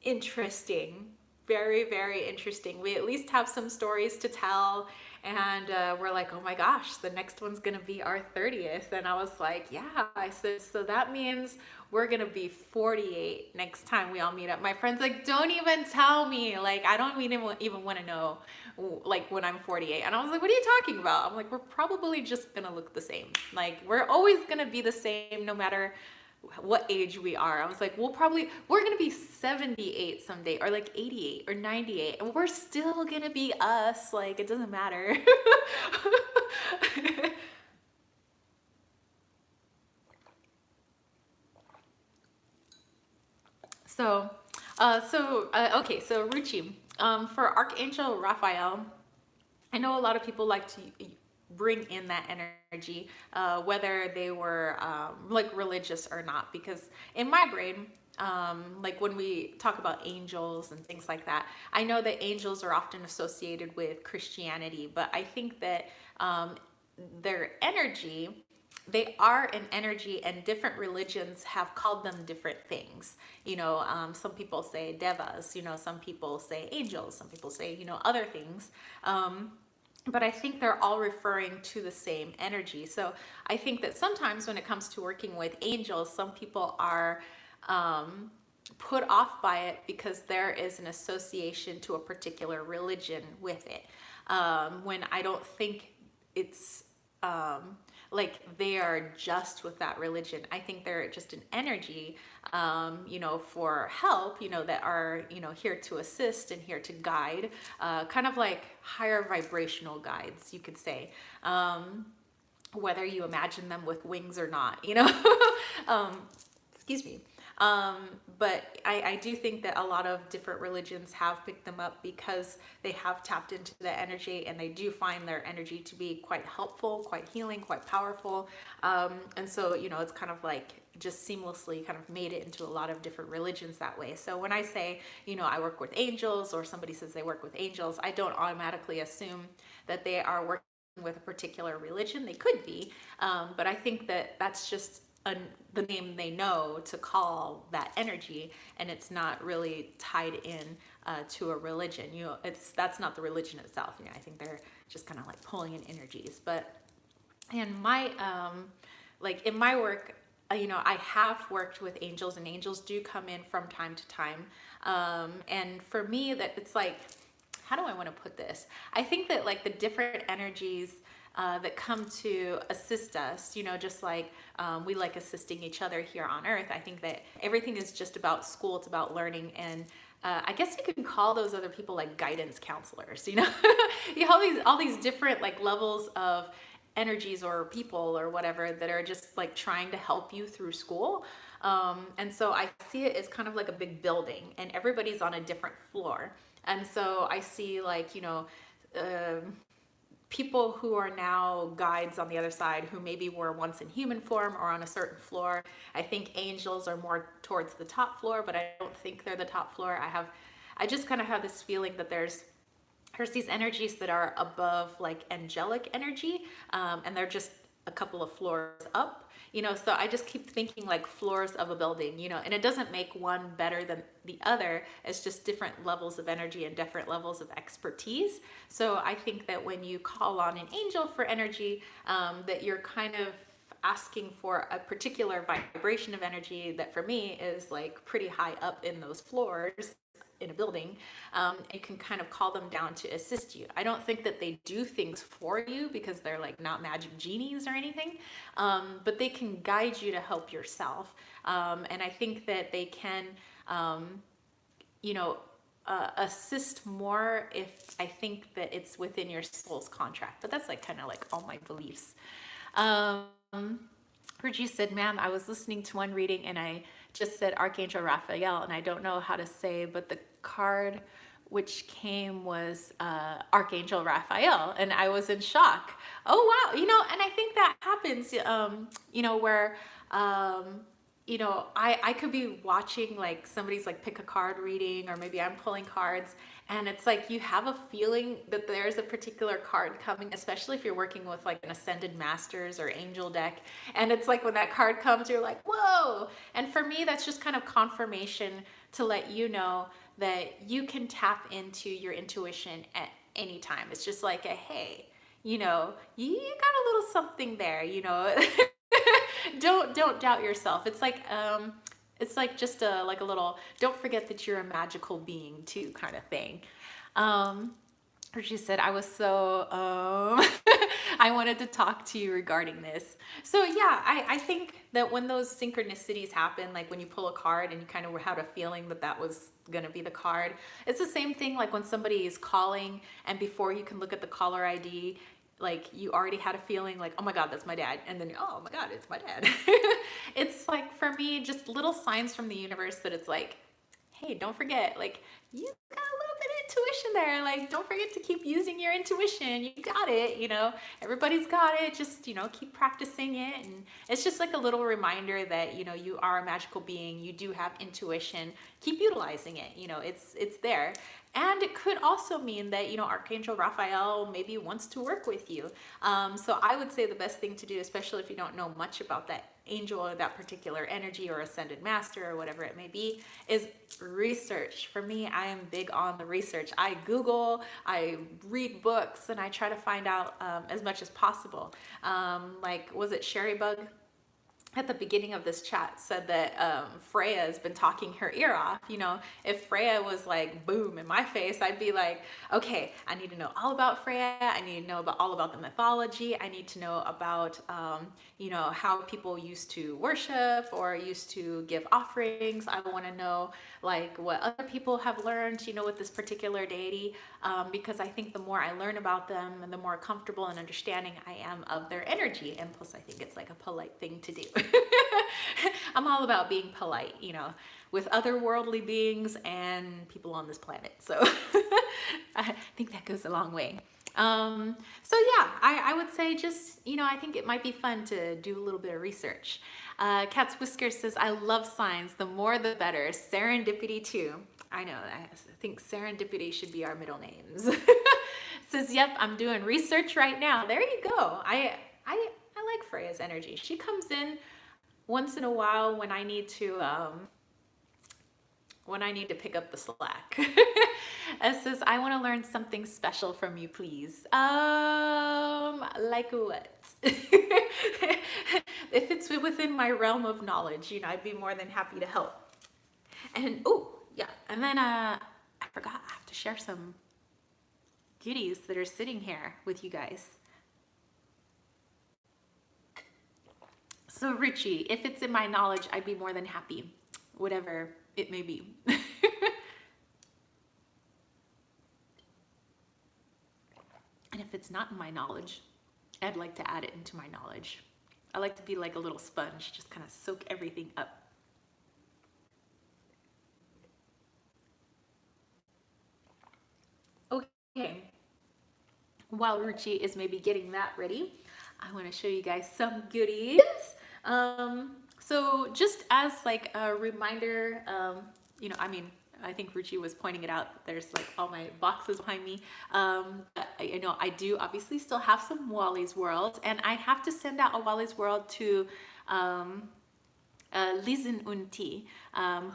interesting. Very, very interesting. We at least have some stories to tell. And we're like, oh my gosh, the next one's gonna be our 30th. And I was like, yeah. I said, so that means we're gonna be 48 next time we all meet up. My friend's like, don't even tell me. Like, I don't even want to know, like, when I'm 48. And I was like, what are you talking about? I'm like, we're probably just gonna look the same. Like, we're always gonna be the same no matter what age we are. I was like, we're gonna be 78 someday, or like 88 or 98, and we're still gonna be us. Like, it doesn't matter. Okay, so Ruchi, for Archangel Raphael, I know a lot of people like to bring in that energy, whether they were like religious or not, because in my brain, like when we talk about angels and things like that, I know that angels are often associated with Christianity, but I think that their energy, they are an energy, and different religions have called them different things. Some people say devas, some people say angels, some people say, other things. But I think they're all referring to the same energy. So I think that sometimes when it comes to working with angels, some people are put off by it because there is an association to a particular religion with it. When I don't think it's like they are just with that religion. I think they're just an energy, for help, that are, here to assist and here to guide, kind of like higher vibrational guides, you could say. Whether you imagine them with wings or not, um, excuse me. But I do think that a lot of different religions have picked them up because they have tapped into the energy, and they do find their energy to be quite helpful, quite healing, quite powerful. And so, it's kind of like just seamlessly kind of made it into a lot of different religions that way. So when I say, I work with angels, or somebody says they work with angels, I don't automatically assume that they are working with a particular religion. They could be, but I think that that's just the name they know to call that energy, and it's not really tied in to a religion. That's not the religion itself. I think they're just kind of like pulling in energies. But in my like in my work, I have worked with angels, and angels do come in from time to time. And for me, that it's like, how do I want to put this? I think that like the different energies that come to assist us, just like we like assisting each other here on earth. I think that everything is just about school. It's about learning. And I guess you can call those other people like guidance counselors, you have all these different like levels of energies or people or whatever that are just like trying to help you through school. And so I see it as kind of like a big building, and everybody's on a different floor. And so I see like, people who are now guides on the other side, who maybe were once in human form or on a certain floor. I think angels are more towards the top floor, but I don't think they're the top floor. I just kind of have this feeling that there's these energies that are above like angelic energy, and they're just a couple of floors up. So I just keep thinking like floors of a building, and it doesn't make one better than the other. It's just different levels of energy and different levels of expertise. So I think that when you call on an angel for energy, that you're kind of asking for a particular vibration of energy that for me is like pretty high up in those floors in a building. You can kind of call them down to assist you. I don't think that they do things for you because they're like not magic genies or anything, but they can guide you to help yourself. And I think that they can, assist more if I think that it's within your soul's contract. But that's like kind of like all my beliefs. Virgie said, ma'am, I was listening to one reading and I just said Archangel Raphael, and I don't know how to say, but the card which came was Archangel Raphael, and I was in shock. Oh, wow. And I think that happens, where, I could be watching like somebody's like pick a card reading, or maybe I'm pulling cards, And it's like you have a feeling that there's a particular card coming, especially if you're working with like an Ascended Masters or Angel deck. And it's like when that card comes, you're like, whoa. And for me, that's just kind of confirmation to let you know that you can tap into your intuition at any time. It's just like a hey, you know, you got a little something there, you know. Don't doubt yourself. It's like just a like a little don't forget that you're a magical being too kind of thing. Um or she said, I was so, I wanted to talk to you regarding this. So, yeah, I think that when those synchronicities happen, like when you pull a card and you kind of had a feeling that that was going to be the card, it's the same thing like when somebody is calling and before you can look at the caller ID, like you already had a feeling like, oh my God, that's my dad. And then, oh my God, it's my dad. It's like, for me, just little signs from the universe that it's like, hey, don't forget, like, you got a little bit of intuition there. Like, don't forget to keep using your intuition. You got it, you know, everybody's got it. Just, you know, keep practicing it. And it's just like a little reminder that, you know, you are a magical being. You do have intuition. Keep utilizing it. You know, it's there. And it could also mean that, you know, Archangel Raphael maybe wants to work with you. So I would say the best thing to do, especially if you don't know much about that angel or that particular energy or ascended master or whatever it may be, is research. For me, I am big on the research. I Google, I read books, and I try to find out as much as possible. Like, was it Sherry Bug at the beginning of this chat said that Freya has been talking her ear off. You know, if Freya was like boom in my face, I'd be like, okay, I need to know all about Freya. I need to know about all about the mythology. I need to know about, you know, how people used to worship or used to give offerings. I want to know like what other people have learned, you know, with this particular deity, because I think the more I learn about them and the more comfortable and understanding I am of their energy. And plus, I think it's like a polite thing to do. I'm all about being polite, you know, with other worldly beings and people on this planet. So I think that goes a long way. So yeah, I would say just, you know, I think it might be fun to do a little bit of research. Cat's Whiskers says, I love signs. The more the better. Serendipity too. I know, I think serendipity should be our middle names. Says, yep, I'm doing research right now. There you go. I like Freya's energy. She comes in once in a while when I need to pick up the slack. It says, I want to learn something special from you, please. Like what? If it's within my realm of knowledge, you know, I'd be more than happy to help. And oh yeah, and then I forgot, I have to share some goodies that are sitting here with you guys. So Richie, if it's in my knowledge, I'd be more than happy, whatever it may be. And if it's not in my knowledge, I'd like to add it into my knowledge. I like to be like a little sponge, just kind of soak everything up. Okay, while Ruchi is maybe getting that ready, I want to show you guys some goodies. So just as like a reminder, you know, I mean, I think Ruchi was pointing it out. There's like all my boxes behind me. You know, I do obviously still have some Wally's World, and I have to send out a Wally's World to Lizin Unti,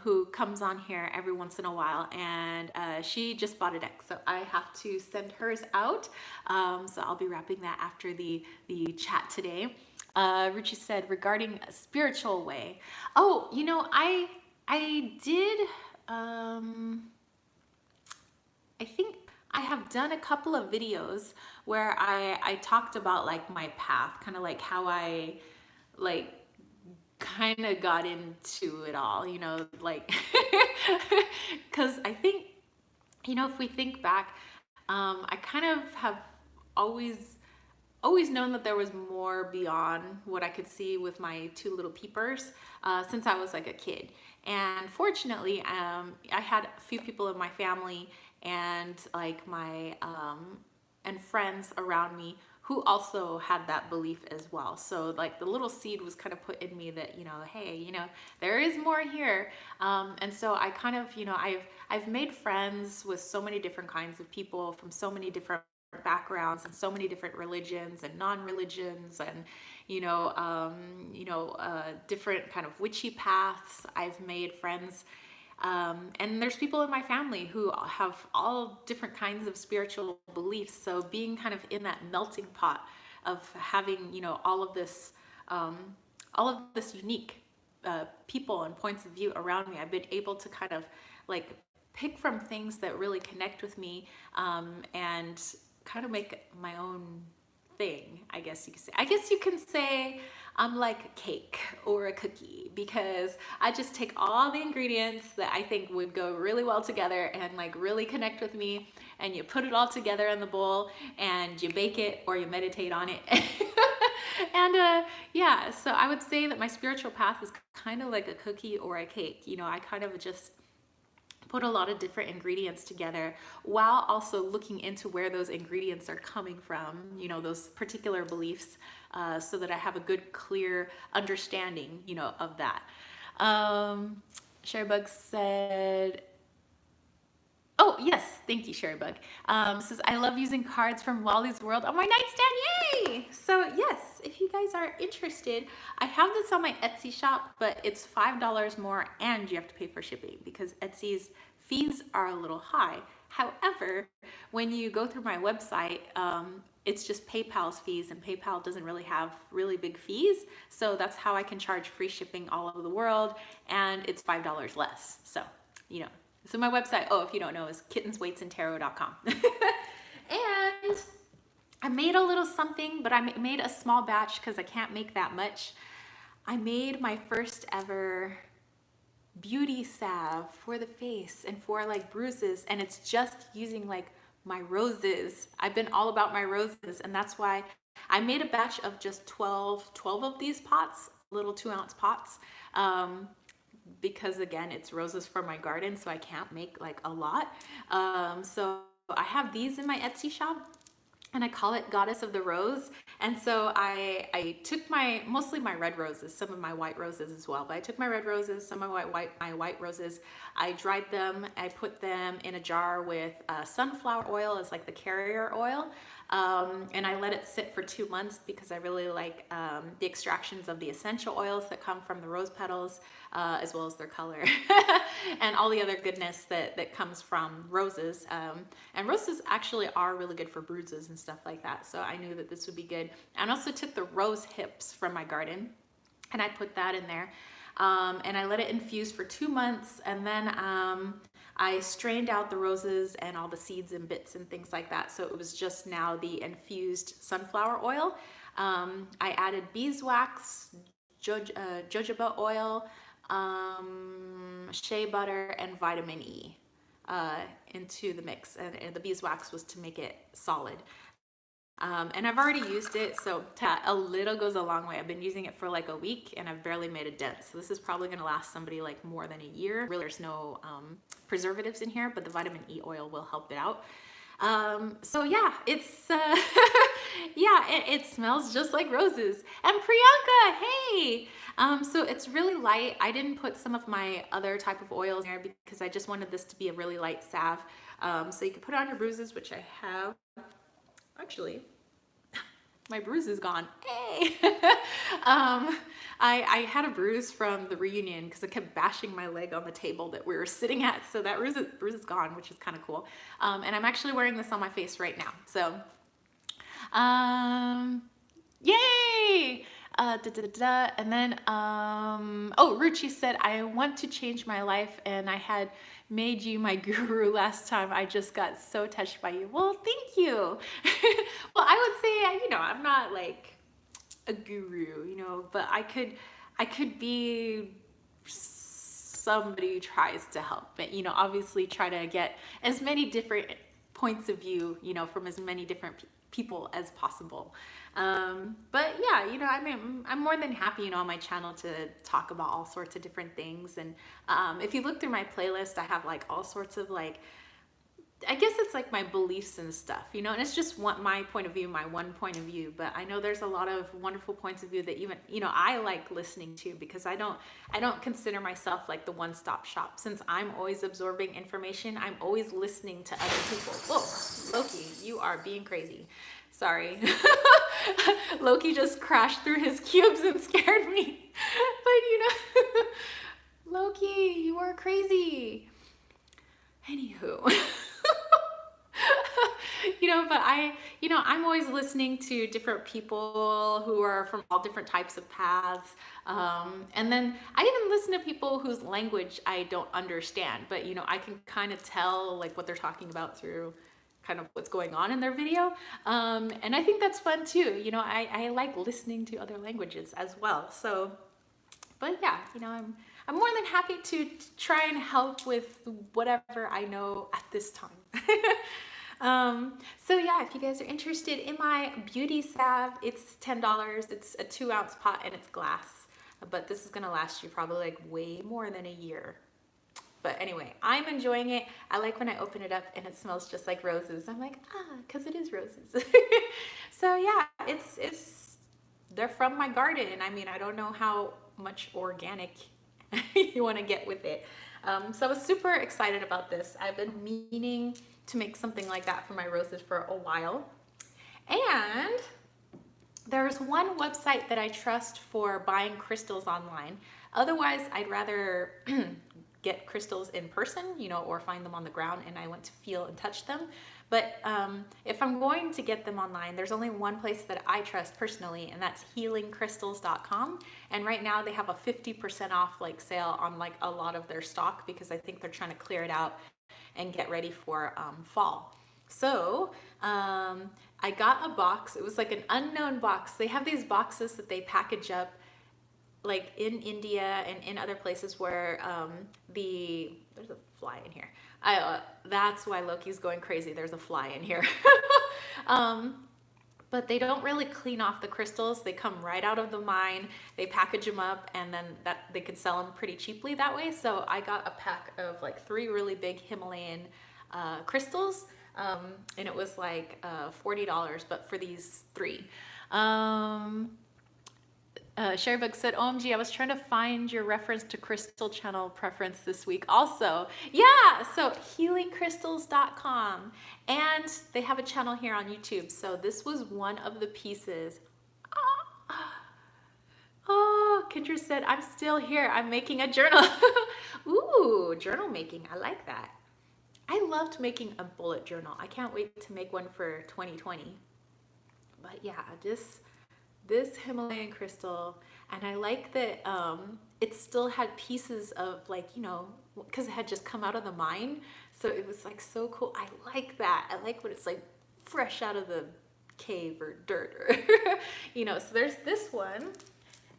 who comes on here every once in a while, and she just bought a deck, so I have to send hers out. So I'll be wrapping that after the chat today. Ruchi said regarding a spiritual way. Oh, you know, I did. I think I have done a couple of videos where I talked about like my path, kind of like how I like kind of got into it all, you know, like, because I think, you know, if we think back, I kind of have always known that there was more beyond what I could see with my two little peepers since I was like a kid. And fortunately, I had a few people in my family and like my and friends around me who also had that belief as well. So like the little seed was kind of put in me that, hey, there is more here. And so I kind of, I've made friends with so many different kinds of people from so many different backgrounds and so many different religions and non-religions, and different kind of witchy paths. I've made friends, and there's people in my family who have all different kinds of spiritual beliefs. So being kind of in that melting pot of having, all of this unique people and points of view around me, I've been able to kind of like pick from things that really connect with me, and kind of make my own thing, I guess you could say. I guess you can say I'm like a cake or a cookie, because I just take all the ingredients that I think would go really well together and like really connect with me, and you put it all together in the bowl and you bake it or you meditate on it. And yeah, so I would say that my spiritual path is kind of like a cookie or a cake. I kind of just put a lot of different ingredients together while also looking into where those ingredients are coming from, those particular beliefs, so that I have a good, clear understanding, of that. Sherrybug said, oh, yes, thank you, Sherrybug. Says, I love using cards from Wally's World on my nightstand. Yay! So yes, if you guys are interested, I have this on my Etsy shop, but it's $5 more and you have to pay for shipping because Etsy's fees are a little high. However, when you go through my website, it's just PayPal's fees, and PayPal doesn't really have really big fees. So that's how I can charge free shipping all over the world, and it's $5 less. So, So my website, if you don't know, is kittensweightsandtarot.com. And I made a little something, but I made a small batch because I can't make that much. I made my first ever beauty salve for the face and for like bruises, and it's just using like my roses. I've been all about my roses, and that's why I made a batch of just 12 of these pots, little 2-ounce pots. Because again, it's roses for my garden, so I can't make like a lot. So I have these in my Etsy shop, and I call it Goddess of the Rose. And so I took mostly my red roses, some of my white roses as well, but I took my red roses, some of my white roses, I dried them, I put them in a jar with sunflower oil as like the carrier oil, and I let it sit for 2 months because I really like the extractions of the essential oils that come from the rose petals, as well as their color and all the other goodness that comes from roses. And roses actually are really good for bruises and stuff like that. So I knew that this would be good. And I also took the rose hips from my garden and I put that in there. And I let it infuse for 2 months. And then I strained out the roses and all the seeds and bits and things like that. So it was just now the infused sunflower oil. I added beeswax, jojoba oil, shea butter, and vitamin E into the mix, and the beeswax was to make it solid. And I've already used it, so a little goes a long way. I've been using it for like a week and I've barely made a dent. So this is probably gonna last somebody like more than a year. Really, there's no preservatives in here, but the vitamin E oil will help it out. So yeah, it's yeah, it smells just like roses. And Priyanka, hey! So it's really light. I didn't put some of my other type of oils in there because I just wanted this to be a really light salve. So you can put it on your bruises, which I have. Actually, my bruise is gone. Hey! I had a bruise from the reunion because I kept bashing my leg on the table that we were sitting at. So that bruise is gone, which is kind of cool. And I'm actually wearing this on my face right now. So, yay! And then, oh, Ruchi said, I want to change my life and I had made you my guru last time. I just got so touched by you. Well, thank you. Well, I would say, I'm not like a guru, but I could be somebody who tries to help, but, obviously try to get as many different points of view, from as many different people as possible. But yeah, I'm more than happy, on my channel to talk about all sorts of different things. And if you look through my playlist, I have like all sorts of like I guess it's like my beliefs and stuff, you know, and it's just my point of view, my one point of view. But I know there's a lot of wonderful points of view that even, you know, I like listening to, because I don't consider myself like the one-stop shop. Since I'm always absorbing information, I'm always listening to other people. Whoa, Loki, you are being crazy. Sorry. Loki just crashed through his cubes and scared me. But you know, Loki, you are crazy. Anywho. You know, but I'm always listening to different people who are from all different types of paths. And then I even listen to people whose language I don't understand, but you know, I can kind of tell like what they're talking about through kind of what's going on in their video. And I think that's fun too. You know, I like listening to other languages as well. So, but yeah, you know, I'm more than happy to try and help with whatever I know at this time. So yeah, if you guys are interested in my beauty salve, it's $10. It's a 2-ounce pot and it's glass, but this is gonna last you probably like way more than a year. But anyway, I'm enjoying it. I like when I open it up and it smells just like roses. I'm like, because it is roses. So yeah, they're from my garden. I mean, I don't know how much organic you want to get with it. So I was super excited about this. I've been meaning to make something like that for my roses for a while. And there's one website that I trust for buying crystals online. Otherwise, I'd rather get crystals in person, you know, or find them on the ground and I want to feel and touch them. But if I'm going to get them online, there's only one place that I trust personally, and that's healingcrystals.com. And right now they have a 50% off like sale on like a lot of their stock, because I think they're trying to clear it out and get ready for fall. So I got a box. It was like an unknown box. They have these boxes that they package up like in India and in other places where there's a fly in here. That's why Loki's going crazy. There's a fly in here. But they don't really clean off the crystals. They come right out of the mine. They package them up, and then they could sell them pretty cheaply that way. So I got a pack of like 3 really big Himalayan crystals, and it was like $40, but for these 3. Sherrybug said, OMG, I was trying to find your reference to crystal channel preference this week also. Yeah, so healingcrystals.com. And they have a channel here on YouTube. So this was one of the pieces. Oh, Kendra said, I'm still here. I'm making a journal. Ooh, journal making. I like that. I loved making a bullet journal. I can't wait to make one for 2020. But yeah, this Himalayan crystal, and I like that it still had pieces of like, you know, because it had just come out of the mine, so it was like so cool. I like that. I like when it's like fresh out of the cave or dirt or you know. So there's this one,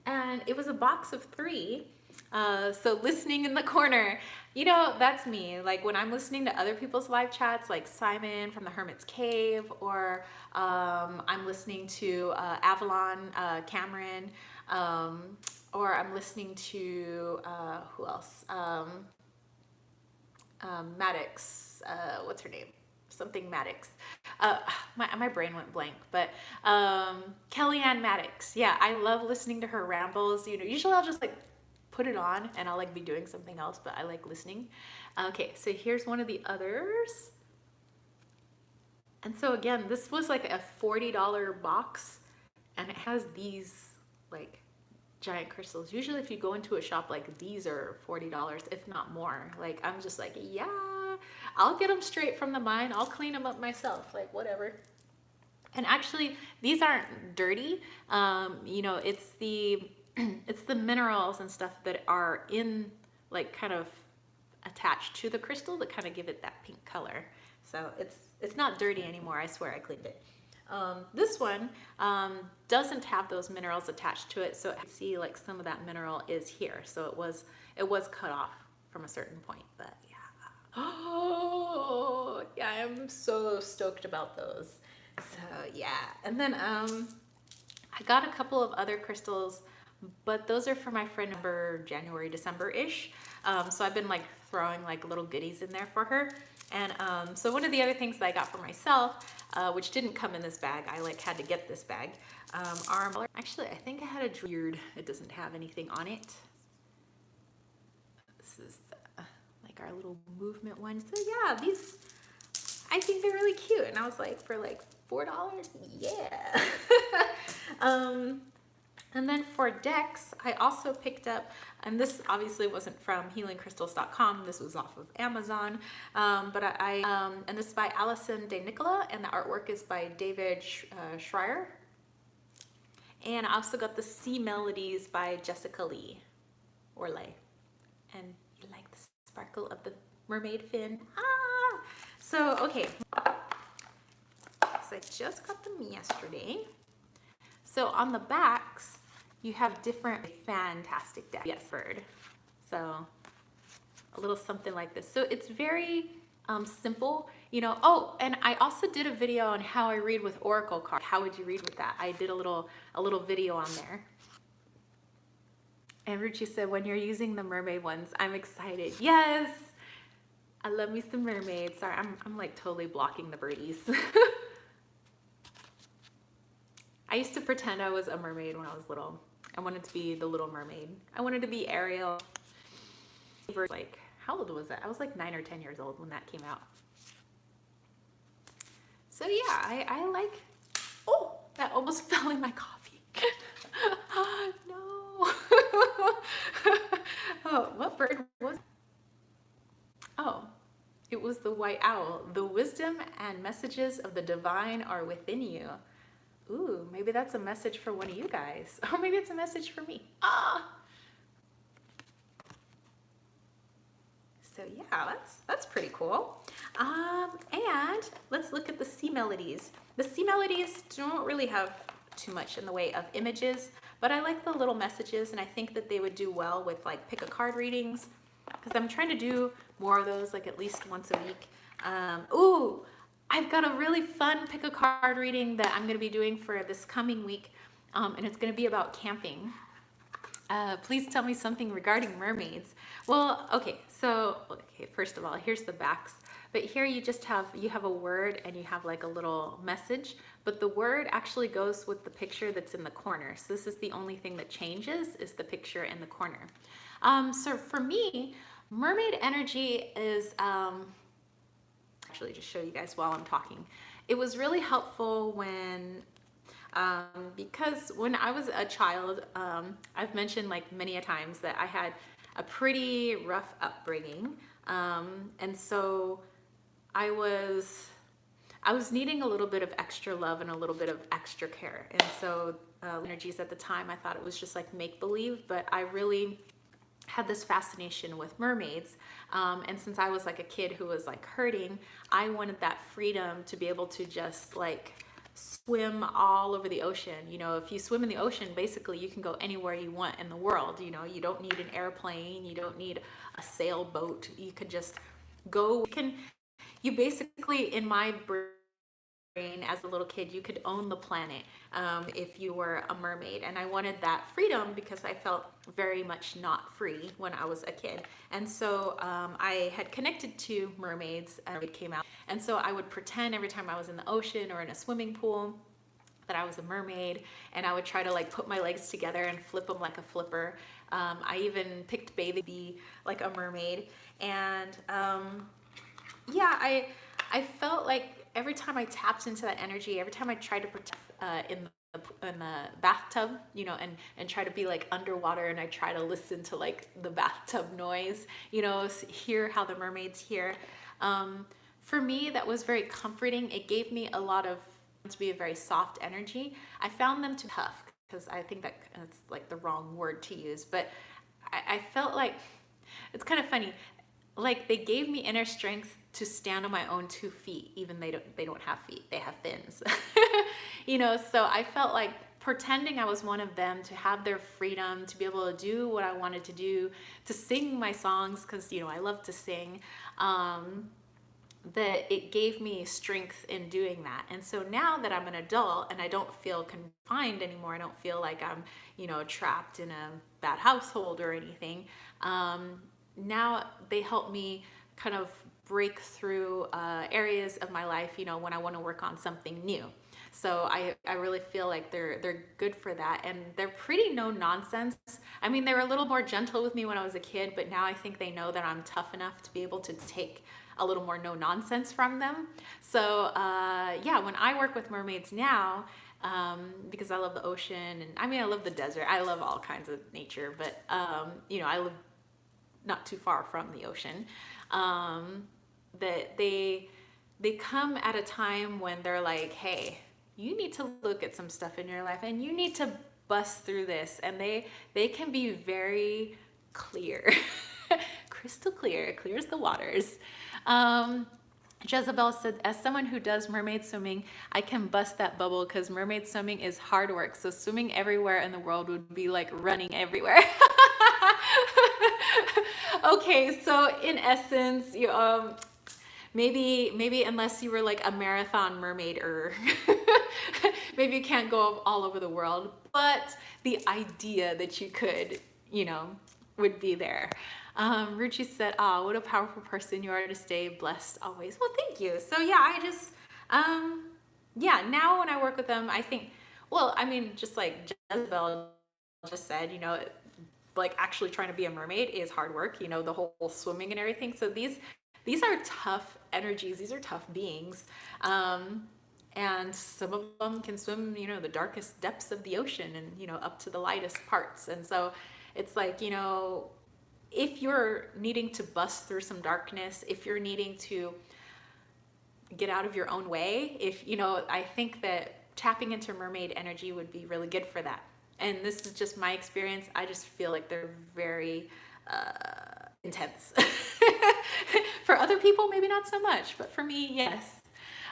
and it was a box of 3. So listening in the corner, you know, that's me. Like when I'm listening to other people's live chats, like Simon from the Hermit's Cave, or I'm listening to Avalon, Cameron, or I'm listening to, who else? Maddox, what's her name? Something Maddox. My brain went blank, but Kellyanne Maddox. Yeah, I love listening to her rambles. You know, usually I'll just like put it on and I'll like be doing something else, but I like listening. Okay, so here's one of the others. And so again, this was like a $40 box, and it has these like giant crystals. Usually if you go into a shop, like these are $40, if not more. Like I'm just like, yeah, I'll get them straight from the mine. I'll clean them up myself, like whatever. And actually these aren't dirty. You know, it's the minerals and stuff that are in like kind of attached to the crystal that kind of give it that pink color. So it's not dirty anymore. I swear I cleaned it. This one doesn't have those minerals attached to it, so I can see like some of that mineral is here. So it was cut off from a certain point, but yeah. Oh yeah, I'm so stoked about those. So yeah, and then I got a couple of other crystals, but those are for my friend number January, December-ish. So I've been like throwing like little goodies in there for her. And so one of the other things that I got for myself, which didn't come in this bag, I like had to get this bag, are, actually I think I had a weird, it doesn't have anything on it. This is like our little movement one. So yeah, these, I think they're really cute. And I was like, for like $4, yeah. And then for decks, I also picked up, and this obviously wasn't from healingcrystals.com, this was off of Amazon, but and this is by Alison De Nicola, and the artwork is by David Schreier. And I also got the Sea Melodies by Jessica Lee, or Lay. And you like the sparkle of the mermaid fin. Ah! So, okay. So I just got them yesterday. So on the backs, you have different fantastic decks. Yes, bird. So a little something like this. So it's very simple, you know. Oh, and I also did a video on how I read with oracle cards. How would you read with that? I did a little video on there. And Ruchi said, when you're using the mermaid ones, I'm excited. Yes, I love me some mermaids. Sorry, I'm like totally blocking the birdies. I used to pretend I was a mermaid when I was little. I wanted to be the Little Mermaid. I wanted to be Ariel. Like, how old was that? I was like 9 or 10 years old when that came out. So yeah, I like, oh, that almost fell in my coffee. Oh, no. Oh, what bird was it? Oh, it was the white owl. The wisdom and messages of the divine are within you. Ooh, maybe that's a message for one of you guys. Or maybe it's a message for me. Ah! So yeah, that's pretty cool. And let's look at the Sea Melodies. The Sea Melodies don't really have too much in the way of images, but I like the little messages, and I think that they would do well with like pick a card readings, because I'm trying to do more of those, like at least once a week. Ooh, I've got a really fun pick a card reading that I'm going to be doing for this coming week, and it's going to be about camping. Please tell me something regarding mermaids. Well, okay, so first of all, here's the backs. But here you just have a word and you have like a little message, but the word actually goes with the picture that's in the corner. So this is the only thing that changes, is the picture in the corner. So for me, mermaid energy is, actually just show you guys while I'm talking. It was really helpful when, because when I was a child, I've mentioned like many a times that I had a pretty rough upbringing. And so I was needing a little bit of extra love and a little bit of extra care. And so energies at the time, I thought it was just like make-believe, but I really had this fascination with mermaids. And since I was like a kid who was like hurting, I wanted that freedom to be able to just like swim all over the ocean. You know, if you swim in the ocean, basically you can go anywhere you want in the world. You know, you don't need an airplane, you don't need a sailboat. You could just go. You basically, in my brain as a little kid, you could own the planet if you were a mermaid. And I wanted that freedom because I felt very much not free when I was a kid. And so I had connected to mermaids and it came out. And so I would pretend every time I was in the ocean or in a swimming pool that I was a mermaid, and I would try to like put my legs together and flip them like a flipper. I even picked bathing to be like a mermaid. And yeah, I felt like every time I tapped into that energy, every time I tried to protect in the bathtub, you know, and try to be like underwater, and I try to listen to like the bathtub noise, you know, hear how the mermaids hear. For me, that was very comforting. It gave me a lot of, to be a very soft energy. I found them too tough, because I think that it's like the wrong word to use, but I felt like, it's kind of funny, like they gave me inner strength to stand on my own 2 feet, even they don't have feet, they have fins. You know, so I felt like pretending I was one of them, to have their freedom, to be able to do what I wanted to do, to sing my songs, because, you know, I love to sing, that it gave me strength in doing that. And so now that I'm an adult and I don't feel confined anymore, I don't feel like I'm, you know, trapped in a bad household or anything, now they help me kind of break through areas of my life, you know, when I want to work on something new. So I really feel like they're good for that, and they're pretty no nonsense. I mean, they were a little more gentle with me when I was a kid, but now I think they know that I'm tough enough to be able to take a little more no nonsense from them. So yeah, when I work with mermaids now, because I love the ocean, and I mean, I love the desert. I love all kinds of nature, but you know, I live not too far from the ocean. That they come at a time when they're like, hey, you need to look at some stuff in your life and you need to bust through this, and they can be very clear. Crystal clear as the waters. Jezebel said, as someone who does mermaid swimming, I can bust that bubble because mermaid swimming is hard work. So swimming everywhere in the world would be like running everywhere. Okay, so in essence, you maybe unless you were like a marathon mermaid, or maybe you can't go all over the world, but the idea that you could, you know, would be there. Ruchi said, "Ah, what a powerful person you are to stay blessed always." Well, thank you. So yeah, I just, yeah, now when I work with them, I think, well, I mean, just like Jezebel just said, you know, like actually trying to be a mermaid is hard work, you know, the whole swimming and everything. So these are tough energies. These are tough beings. And some of them can swim, you know, the darkest depths of the ocean and, you know, up to the lightest parts. And so it's like, you know, if you're needing to bust through some darkness, if you're needing to get out of your own way, if, you know, I think that tapping into mermaid energy would be really good for that. And this is just my experience. I just feel like they're very intense. For other people, maybe not so much, but for me, yes.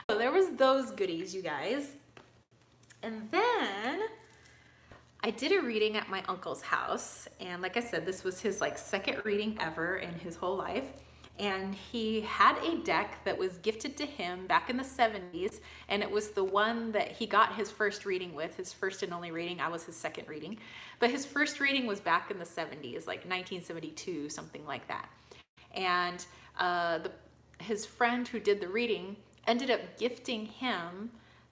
So there was those goodies, you guys. And then I did a reading at my uncle's house, and like I said, this was his like second reading ever in his whole life. And he had a deck that was gifted to him back in the 70s, and it was the one that he got his first reading with, his first and only reading. I was his second reading, but his first reading was back in the 70s, like 1972, something like that. And his friend who did the reading ended up gifting him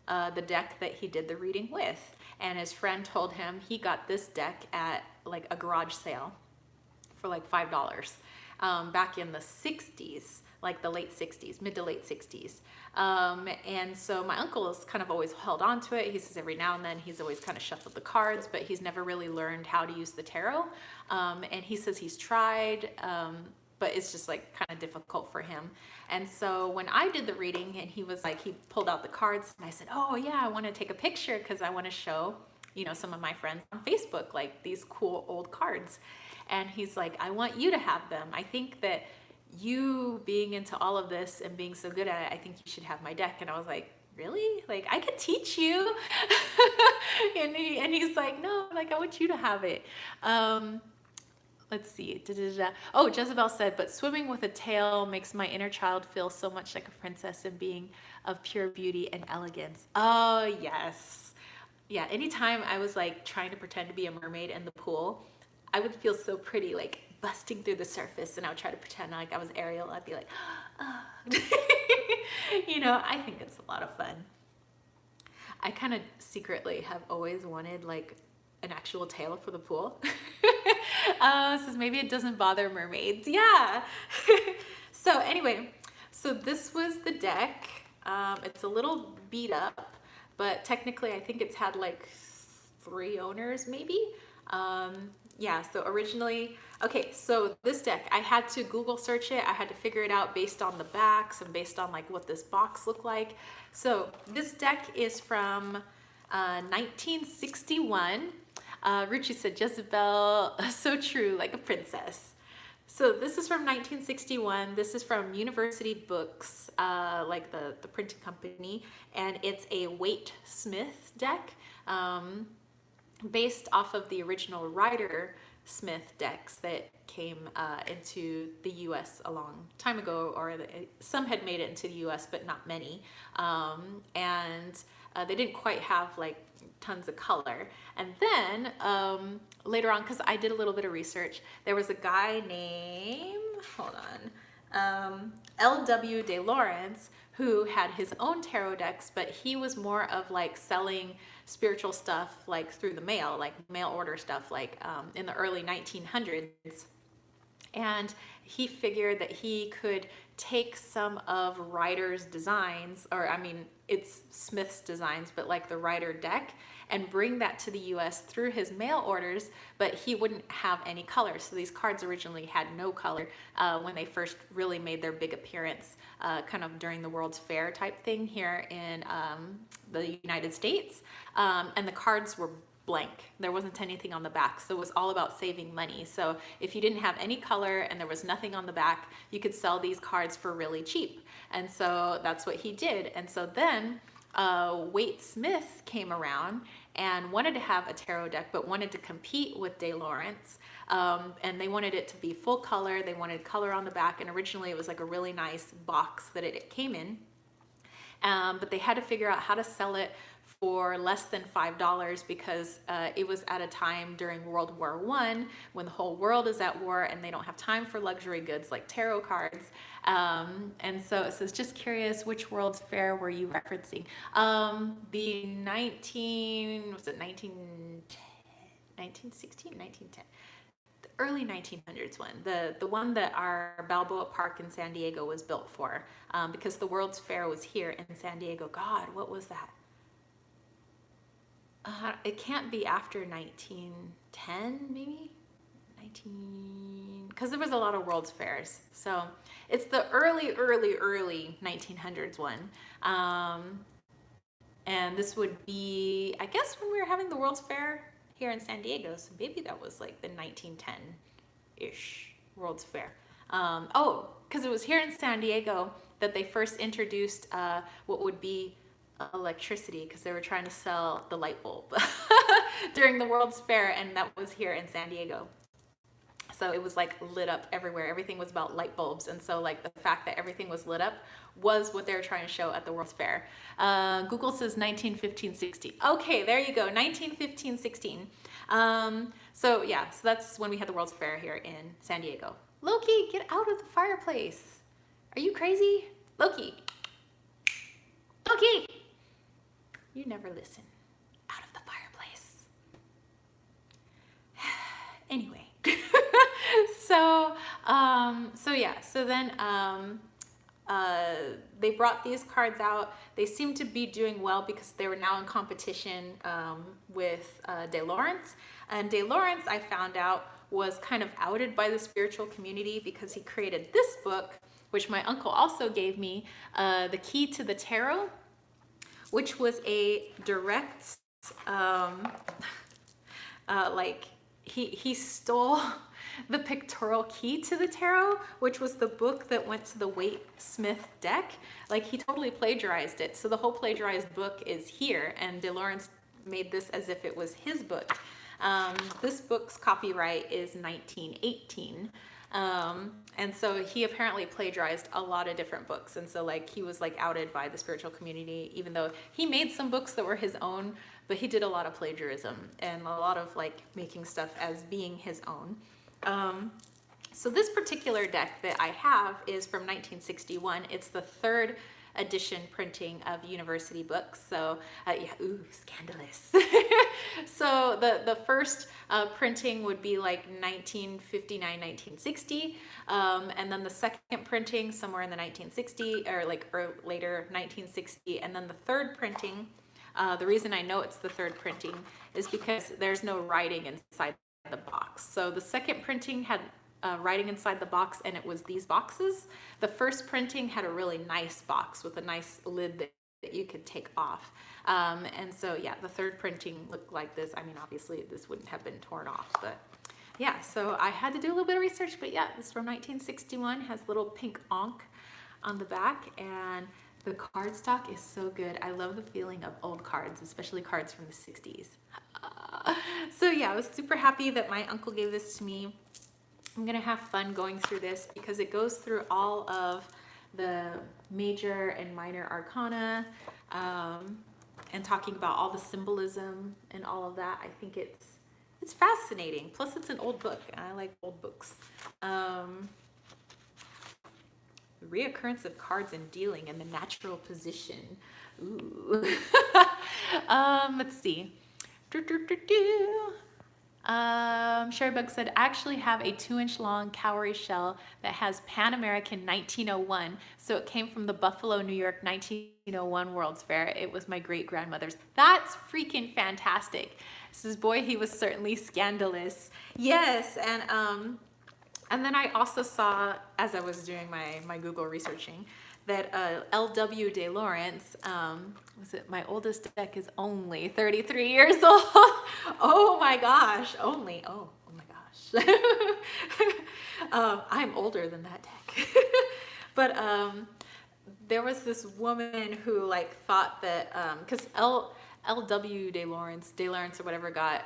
the deck that he did the reading with. And his friend told him he got this deck at like a garage sale for like $5 back in the 60s, like the late 60s, mid to late 60s. And so my uncle has kind of always held on to it. He says every now and then he's always kind of shuffled the cards, but he's never really learned how to use the tarot. And he says he's tried, but it's just like kind of difficult for him. And so when I did the reading and he was like, he pulled out the cards and I said, oh yeah, I want to take a picture because I want to show, you know, some of my friends on Facebook, like these cool old cards. And he's like, I want you to have them. I think that you being into all of this and being so good at it, I think you should have my deck. And I was like, really? Like, I could teach you. and he's like, no, like, I want you to have it. Let's see. Oh, Jezebel said, but swimming with a tail makes my inner child feel so much like a princess and being of pure beauty and elegance. Oh, yes. Yeah, anytime I was like trying to pretend to be a mermaid in the pool, I would feel so pretty, like busting through the surface, and I would try to pretend like I was Ariel. I'd be like, oh. You know, I think it's a lot of fun. I kind of secretly have always wanted like an actual tail for the pool. Says maybe it doesn't bother mermaids. Yeah. So anyway, so this was the deck. It's a little beat up, but technically I think it's had like 3 owners maybe. Yeah, so originally, okay, so this deck, I had to Google search it. I had to figure it out based on the backs and based on like what this box looked like. So this deck is from 1961. Ruchi said, Jezebel, so true, like a princess. So this is from 1961. This is from University Books, like the printing company, and it's a Waite Smith deck. Based off of the original Rider Smith decks that came into the US a long time ago, or some had made it into the US, but not many. And they didn't quite have like tons of color. And then later on, because I did a little bit of research, there was a guy named, hold on, L.W. de Lawrence, who had his own tarot decks, but he was more of like selling spiritual stuff like through the mail, like mail order stuff, like in the early 1900s. And he figured that he could take some of Ryder's designs, or I mean, it's Smith's designs, but like the Ryder deck, and bring that to the US through his mail orders, but he wouldn't have any color. So these cards originally had no color when they first really made their big appearance, kind of during the World's Fair type thing here in the United States. And the cards were blank. There wasn't anything on the back. So it was all about saving money. So if you didn't have any color and there was nothing on the back, you could sell these cards for really cheap. And so that's what he did. And so then Waite Smith came around and wanted to have a tarot deck, but wanted to compete with De Lawrence. And they wanted it to be full color. They wanted color on the back. And originally it was like a really nice box that it came in. But they had to figure out how to sell it for less than $5 because it was at a time during World War I when the whole world is at war and they don't have time for luxury goods like tarot cards. And so it says, just curious, which World's Fair were you referencing? The 1916, 1910. The early 1900s one, the one that our Balboa Park in San Diego was built for, because the World's Fair was here in San Diego. God, what was that? It can't be after 1910, maybe? Because there was a lot of World's Fairs. So it's the early 1900s one. And this would be, I guess, when we were having the World's Fair here in San Diego. So maybe that was like the 1910-ish World's Fair. Because it was here in San Diego that they first introduced what would be electricity, because they were trying to sell the light bulb during the World's Fair, and that was here in San Diego. So it was like lit up everywhere. Everything was about light bulbs. And so like the fact that everything was lit up was what they were trying to show at the World's Fair. Google says 1915-16. Okay, there you go, 1915-16. So yeah, so that's when we had the World's Fair here in San Diego. Loki, get out of the fireplace. Are you crazy? Loki. Loki! You never listen. Out of the fireplace. Anyway. So then they brought these cards out. They seemed to be doing well because they were now in competition with De Lawrence. And De Lawrence, I found out, was kind of outed by the spiritual community because he created this book, which my uncle also gave me, The Key to the Tarot, which was a direct, he stole the pictorial key to the tarot, which was the book that went to the Waite Smith deck. Like, he totally plagiarized it. So the whole plagiarized book is here, and De Lawrence made this as if it was his book. This book's copyright is 1918. And so he apparently plagiarized a lot of different books. And so like he was like outed by the spiritual community, even though he made some books that were his own, but he did a lot of plagiarism and a lot of like making stuff as being his own. So this particular deck that I have is from 1961. It's the third edition printing of university books. So yeah, ooh, scandalous. So the first printing would be like 1959, 1960. And then the second printing somewhere in the 1960 or like later 1960. And then the third printing, the reason I know it's the third printing is because there's no writing inside the box. So the second printing had writing inside the box, and it was these boxes. The first printing had a really nice box with a nice lid that you could take off. And so yeah, the third printing looked like this. I mean, obviously this wouldn't have been torn off, but yeah, so I had to do a little bit of research, but yeah, this is from 1961, has little pink onk on the back, and the cardstock is so good. I love the feeling of old cards, especially cards from the 60s. So yeah, I was super happy that my uncle gave this to me. I'm gonna have fun going through this because it goes through all of the major and minor arcana, and talking about all the symbolism and all of that. I think it's fascinating. Plus it's an old book, and I like old books. reoccurrence of cards in dealing in the natural position. Ooh. Let's see. Sherrybug said, I actually have a 2-inch long cowrie shell that has Pan American 1901. So it came from the Buffalo, New York 1901 World's Fair. It was my great grandmother's. That's freaking fantastic. Says, boy, he was certainly scandalous. Yes, and then I also saw, as I was doing my Google researching, that L.W. De Lawrence, was it my oldest deck is only 33 years old. Oh my gosh, only, oh my gosh. I'm older than that deck. But there was this woman who like thought that, because L.W. De Lawrence or whatever got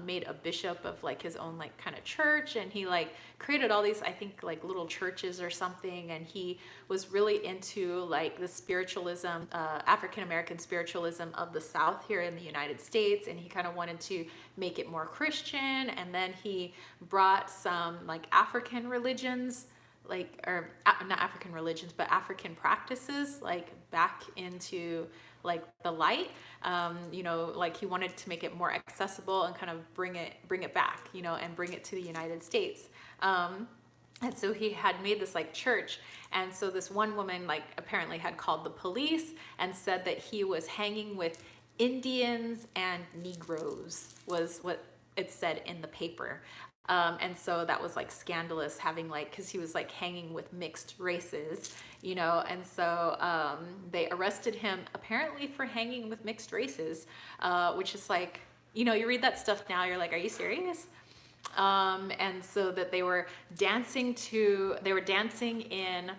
made a bishop of like his own like kind of church, and he like created all these, I think, like little churches or something, and he was really into like the spiritualism, African American spiritualism of the South here in the United States, and he kind of wanted to make it more Christian, and then he brought some like African religions, like, or not African religions, but African practices like back into like the light. You know, like he wanted to make it more accessible and kind of bring it back, you know, and bring it to the United States. And so he had made this like church, and so this one woman like apparently had called the police and said that he was hanging with Indians and Negroes, was what it said in the paper. And so that was like scandalous, having like, because he was like hanging with mixed races, you know, and so they arrested him apparently for hanging with mixed races, which is like, you know, you read that stuff now, you're like, are you serious? And so that they were dancing in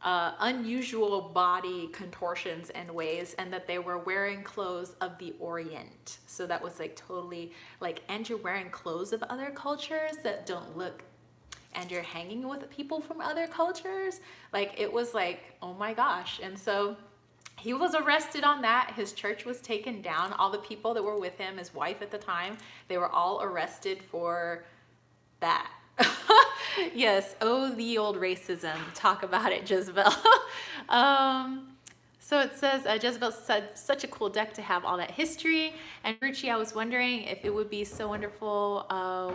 unusual body contortions and ways, and that they were wearing clothes of the Orient. So that was like totally like, and you're wearing clothes of other cultures that don't look, and you're hanging with people from other cultures. Like it was like, oh my gosh. And so he was arrested on that. His church was taken down. All the people that were with him, his wife at the time, they were all arrested for that. Yes. Oh, the old racism. Talk about it, Jezebel. So it says, Jezebel said, such a cool deck to have all that history. And Ruchi, I was wondering if it would be so wonderful,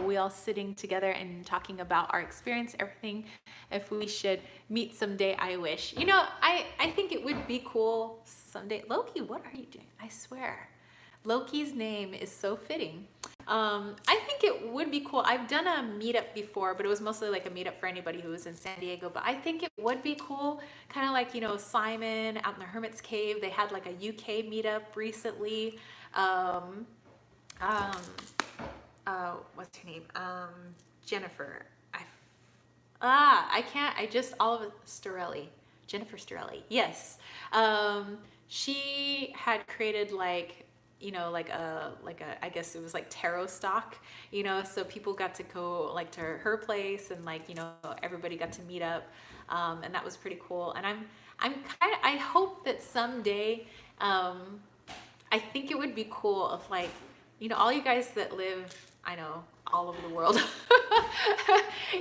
we all sitting together and talking about our experience, everything, if we should meet someday, I wish. You know, I think it would be cool someday. Loki, what are you doing? I swear. Loki's name is so fitting. I think it would be cool. I've done a meetup before, but it was mostly like a meetup for anybody who was in San Diego. But I think it would be cool, kind of like, you know, Simon out in the Hermit's Cave. They had like a UK meetup recently. What's her name? Jennifer. Storelli. Jennifer Storelli. Yes. She had created like, you know, like a, I guess it was like tarot stock, you know, so people got to go like to her place, and like, you know, everybody got to meet up, and that was pretty cool. And I hope that someday, I think it would be cool if like, you know, all you guys that live, I know, all over the world,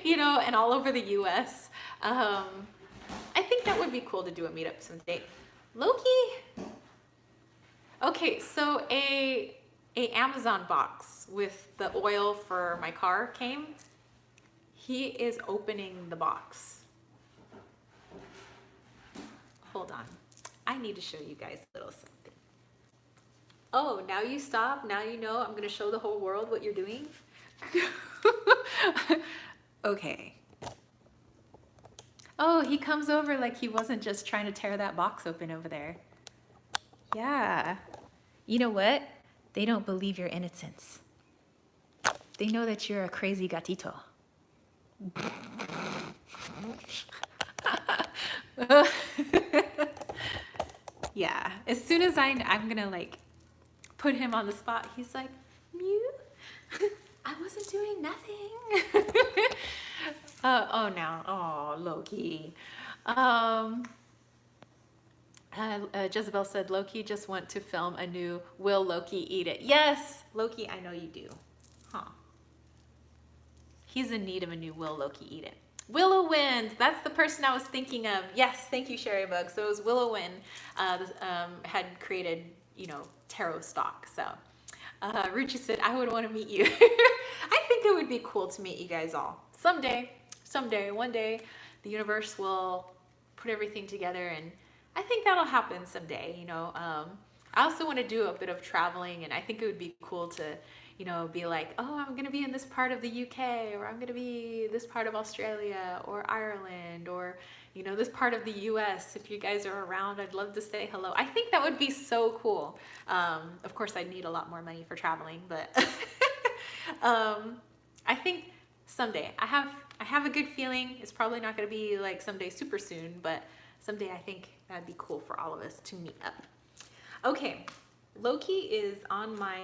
you know, and all over the US, I think that would be cool to do a meetup someday. Loki. Okay, so a Amazon box with the oil for my car came. He is opening the box. Hold on. I need to show you guys a little something. Oh, now you stop. Now you know I'm going to show the whole world what you're doing. Okay. Oh, he comes over like he wasn't just trying to tear that box open over there. Yeah. You know what? They don't believe your innocence. They know that you're a crazy gatito. Yeah. As soon as I'm gonna like put him on the spot, he's like, Mew? I wasn't doing nothing. Oh no. Oh, Loki. Jezebel said, Loki just want to film a new Will Loki Eat It? Yes, Loki, I know you do. Huh. He's in need of a new Will Loki Eat It. Willow Wind, that's the person I was thinking of. Yes, thank you, Sherry Bug. So it was Willow Wind had created, tarot stock. So Ruchi said, I would want to meet you. I think it would be cool to meet you guys all. Someday, one day, the universe will put everything together, and I think that'll happen someday. I also want to do a bit of traveling, and I think it would be cool to be like, oh, I'm going to be in this part of the UK, or I'm going to be this part of Australia or Ireland, or, this part of the US. If you guys are around, I'd love to say hello. I think that would be so cool. Of course, I'd need a lot more money for traveling, but I think someday I have a good feeling. It's probably not going to be like someday super soon, but someday I think that'd be cool for all of us to meet up. Okay, Loki is on my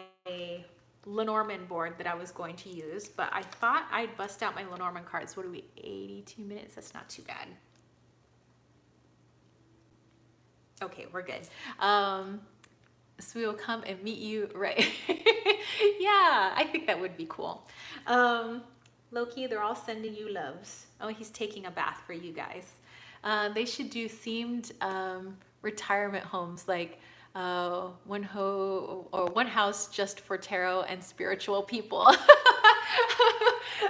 Lenormand board that I was going to use, but I thought I'd bust out my Lenormand cards. What are we, 82 minutes? That's not too bad. Okay, we're good. So we will come and meet you, right? Yeah, I think that would be cool. Loki, they're all sending you loves. Oh, he's taking a bath for you guys. They should do themed retirement homes, like one house just for tarot and spiritual people.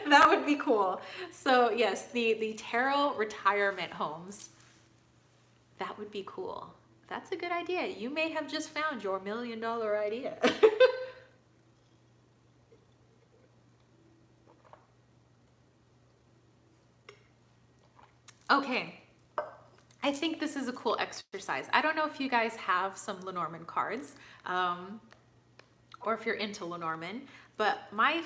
That would be cool. So yes, the tarot retirement homes. That would be cool. That's a good idea. You may have just found your $1 million idea. Okay. I think this is a cool exercise. I don't know if you guys have some Lenormand cards, or if you're into Lenormand, but I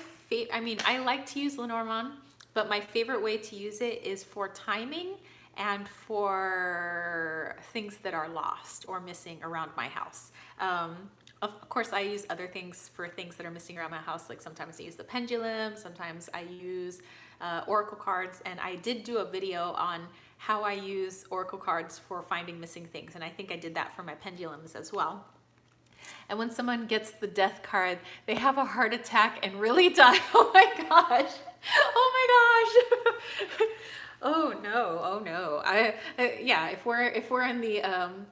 like to use Lenormand, but my favorite way to use it is for timing and for things that are lost or missing around my house. Of course, I use other things for things that are missing around my house. Like sometimes I use the pendulum, sometimes I use oracle cards, and I did do a video on how I use oracle cards for finding missing things, and I think I did that for my pendulums as well. And when someone gets the death card, they have a heart attack and really die. Oh my gosh. Oh my gosh. Oh no. Oh no. Yeah, if we're in the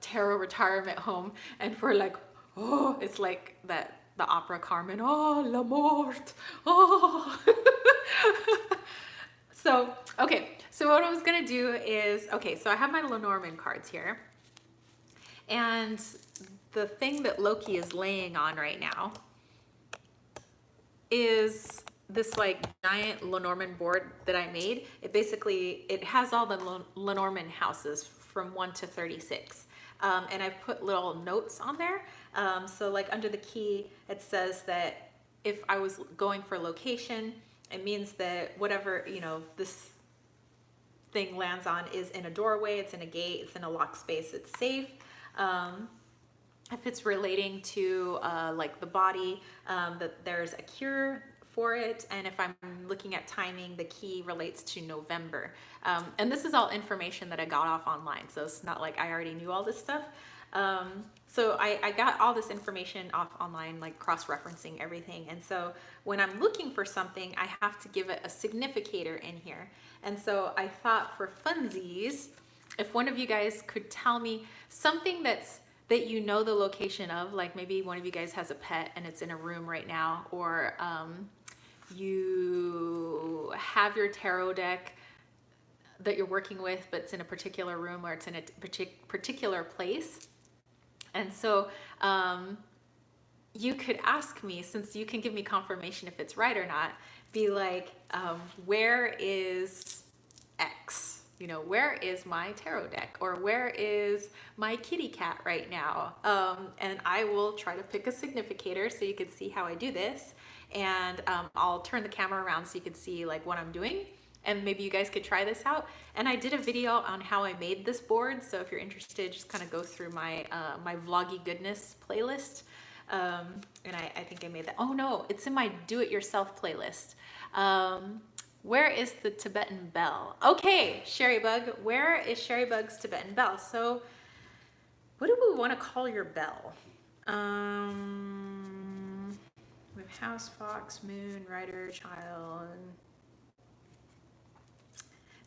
tarot retirement home and we're like, oh, it's like the opera Carmen. Oh, la mort. Oh. So, okay. So what I was going to do is, okay, so I have my Lenormand cards here. And the thing that Loki is laying on right now is this like giant Lenormand board that I made. It has all the Lenormand houses from 1 to 36. And I've put little notes on there. So like under the key, it says that if I was going for location, it means that whatever, this thing lands on is in a doorway, it's in a gate, it's in a locked space, it's safe. If it's relating to like the body, that there's a cure for it. And if I'm looking at timing, the key relates to November. And this is all information that I got off online. So it's not like I already knew all this stuff. So I got all this information off online, like cross-referencing everything. And so when I'm looking for something, I have to give it a significator in here. And so I thought for funsies, if one of you guys could tell me something that you know the location of, like maybe one of you guys has a pet and it's in a room right now, or you have your tarot deck that you're working with, but it's in a particular room or it's in a particular place. And so you could ask me, since you can give me confirmation if it's right or not, be like, where is X? Where is my tarot deck? Or where is my kitty cat right now? And I will try to pick a significator so you can see how I do this. And I'll turn the camera around so you can see like what I'm doing. And maybe you guys could try this out. And I did a video on how I made this board. So if you're interested, just kind of go through my my vloggy goodness playlist. And I think I made that. Oh no, it's in my do-it-yourself playlist. Where is the Tibetan bell? Okay, Sherry Bug, where is Sherry Bug's Tibetan bell? So what do we want to call your bell? We have house, fox, moon, rider, child.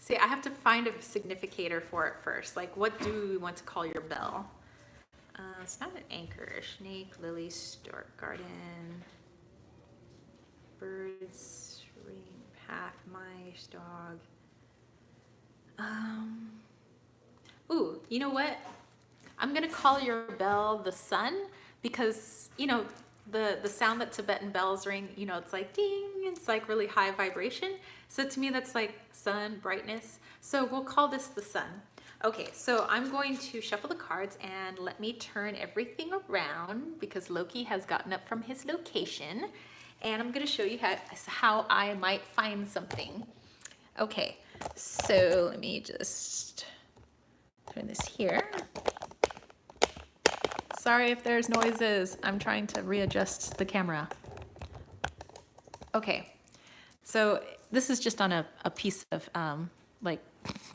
See, I have to find a significator for it first. Like, what do we want to call your bell? It's not an anchor. Snake, lily, stork, garden, birds, ring, path, mice, dog. Ooh, you know what? I'm gonna call your bell the sun because, you know, the sound that Tibetan bells ring, you know, it's like ding, it's like really high vibration. So to me, that's like sun, brightness. So we'll call this the sun. Okay, so I'm going to shuffle the cards and let me turn everything around because Loki has gotten up from his location. And I'm gonna show you how I might find something. Okay, so let me just turn this here. Sorry if there's noises. I'm trying to readjust the camera. Okay, so this is just on a piece of like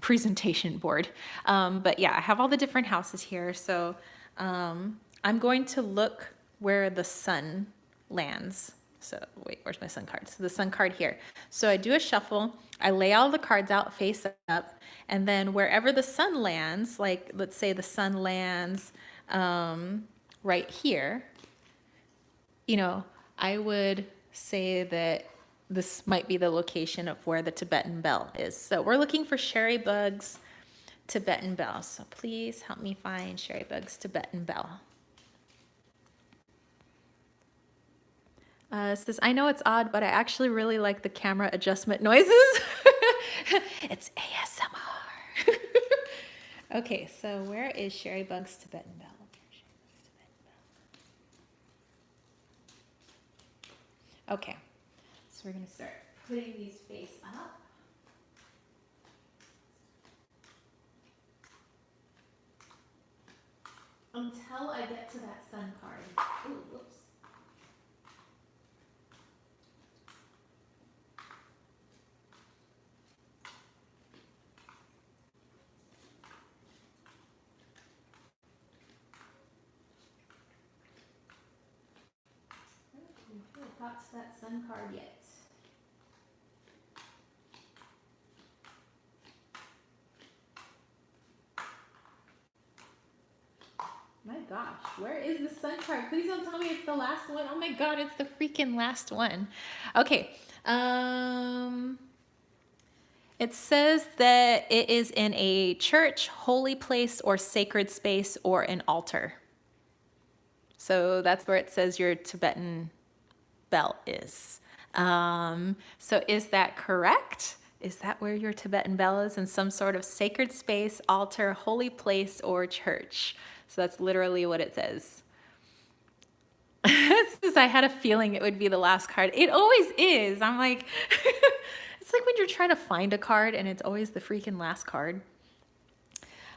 presentation board. But yeah, I have all the different houses here. So I'm going to look where the sun lands. So wait, where's my sun card? So the sun card here. So I do a shuffle. I lay all the cards out face up. And then wherever the sun lands, like let's say the sun lands right here, you know, I would say that this might be the location of where the Tibetan bell is. So we're looking for Sherry Bug's Tibetan bell. So please help me find Sherry Bug's Tibetan bell. It says, I know it's odd, but I actually really like the camera adjustment noises. It's ASMR. Okay, so where is Sherry Bug's Tibetan bell? Okay, so we're gonna start putting these face up. Until I get to that sun card. Ooh, whoops. I haven't got to that sun card yet. My gosh, where is the sun card? Please don't tell me it's the last one. Oh my god, it's the freaking last one. Okay. It says that it is in a church, holy place, or sacred space, or an altar. So that's where it says your Tibetan bell is. So is that correct? Is that where your Tibetan bell is? In some sort of sacred space, altar, holy place, or church? So that's literally what it says. It says, I had a feeling it would be the last card. It always is. I'm like, it's like when you're trying to find a card and it's always the freaking last card.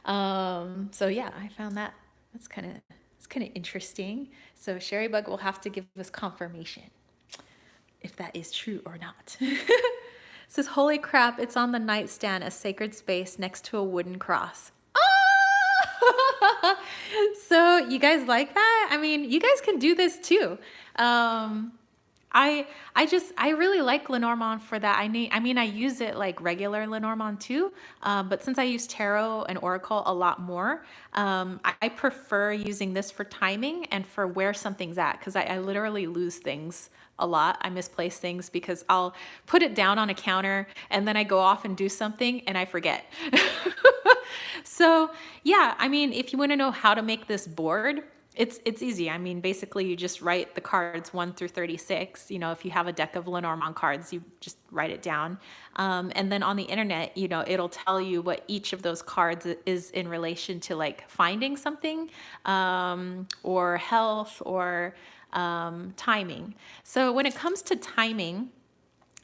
So yeah, I found that. It's kind of interesting. So Sherry Bug will have to give us confirmation if that is true or not. It says, holy crap, it's on the nightstand, a sacred space next to a wooden cross. Oh! So you guys like that? I mean, you guys can do this too. I really like Lenormand for that. I mean, I use it like regular Lenormand too, but since I use tarot and oracle a lot more, I prefer using this for timing and for where something's at, because I literally lose things a lot. I misplace things because I'll put it down on a counter and then I go off and do something and I forget. So yeah, I mean, if you want to know how to make this board, it's easy. I mean, basically you just write the cards 1 through 36. You know, if you have a deck of Lenormand cards, you just write it down. And then on the internet, you know, it'll tell you what each of those cards is in relation to, like finding something, or health, or timing. So when it comes to timing,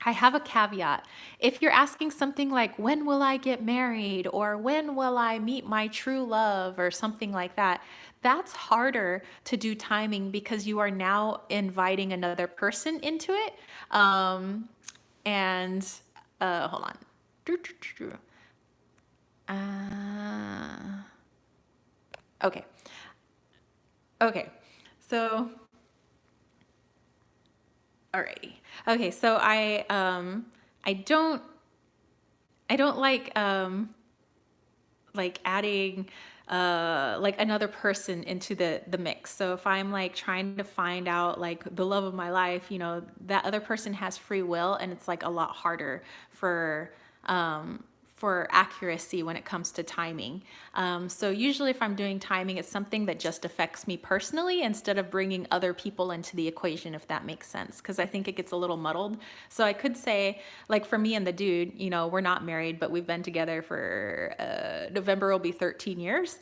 I have a caveat. If you're asking something like, when will I get married? Or when will I meet my true love? Or something like that, that's harder to do timing because you are now inviting another person into it. And hold on. Okay. Okay. So, alrighty. Okay, so I don't I don't like adding like another person into the mix. So if I'm like trying to find out like the love of my life, you know, that other person has free will, and it's like a lot harder um for accuracy when it comes to timing. So usually if I'm doing timing, it's something that just affects me personally instead of bringing other people into the equation, if that makes sense, because I think it gets a little muddled. So I could say, like for me and the dude, you know, we're not married, but we've been together for November will be 13 years.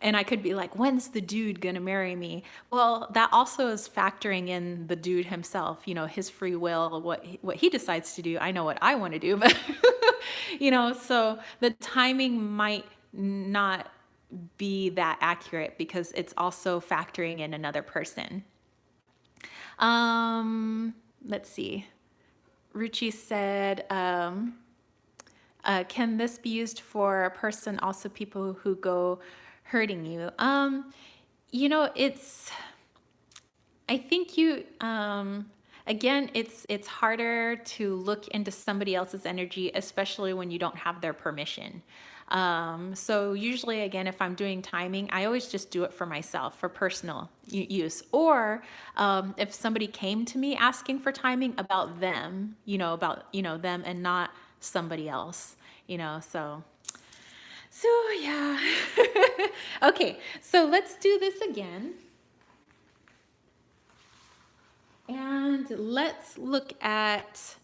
And I could be like, when's the dude gonna marry me? Well, that also is factoring in the dude himself, you know, his free will, what he decides to do. I know what I want to do, but you know, so the timing might not be that accurate because it's also factoring in another person. Let's see. Ruchi said, can this be used for a person, also people who go hurting you? You know, I think again, it's harder to look into somebody else's energy, especially when you don't have their permission. So usually, again, if I'm doing timing, I always just do it for myself, for personal use. Or if somebody came to me asking for timing about them, about, them and not somebody else, so yeah. Okay, so let's do this again. And let's look at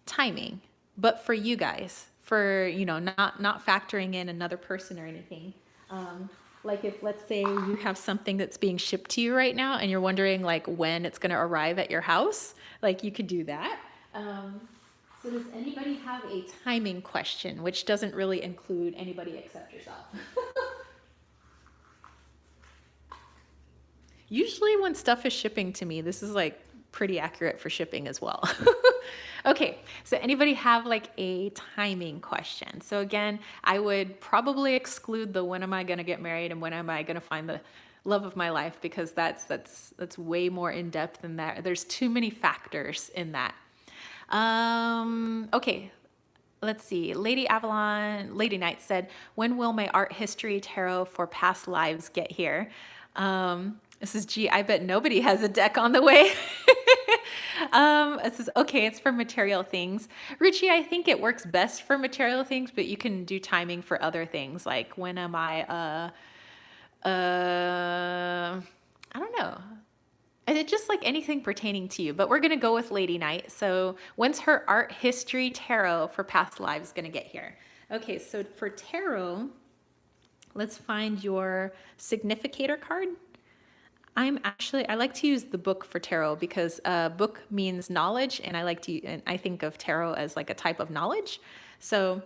timing, but for you guys, for, not factoring in another person or anything. Like if, let's say you have something that's being shipped to you right now and you're wondering like when it's going to arrive at your house, like you could do that. So does anybody have a timing question, which doesn't really include anybody except yourself? Usually when stuff is shipping to me, this is like pretty accurate for shipping as well. Okay, so anybody have like a timing question? So again, I would probably exclude the when am I going to get married and when am I going to find the love of my life, because that's way more in depth than that. There's too many factors in that. Okay, let's see. Lady Knight said, when will my art history tarot for past lives get here? This is G. I bet nobody has a deck on the way. It says, okay, it's for material things. Ruchi, I think it works best for material things, but you can do timing for other things. Like when am I, I don't know. It's just like anything pertaining to you, but we're going to go with Lady Knight. So when's her art history tarot for past lives going to get here? Okay, so for tarot, let's find your significator card. I like to use the book for tarot because book means knowledge, and I think of tarot as like a type of knowledge. So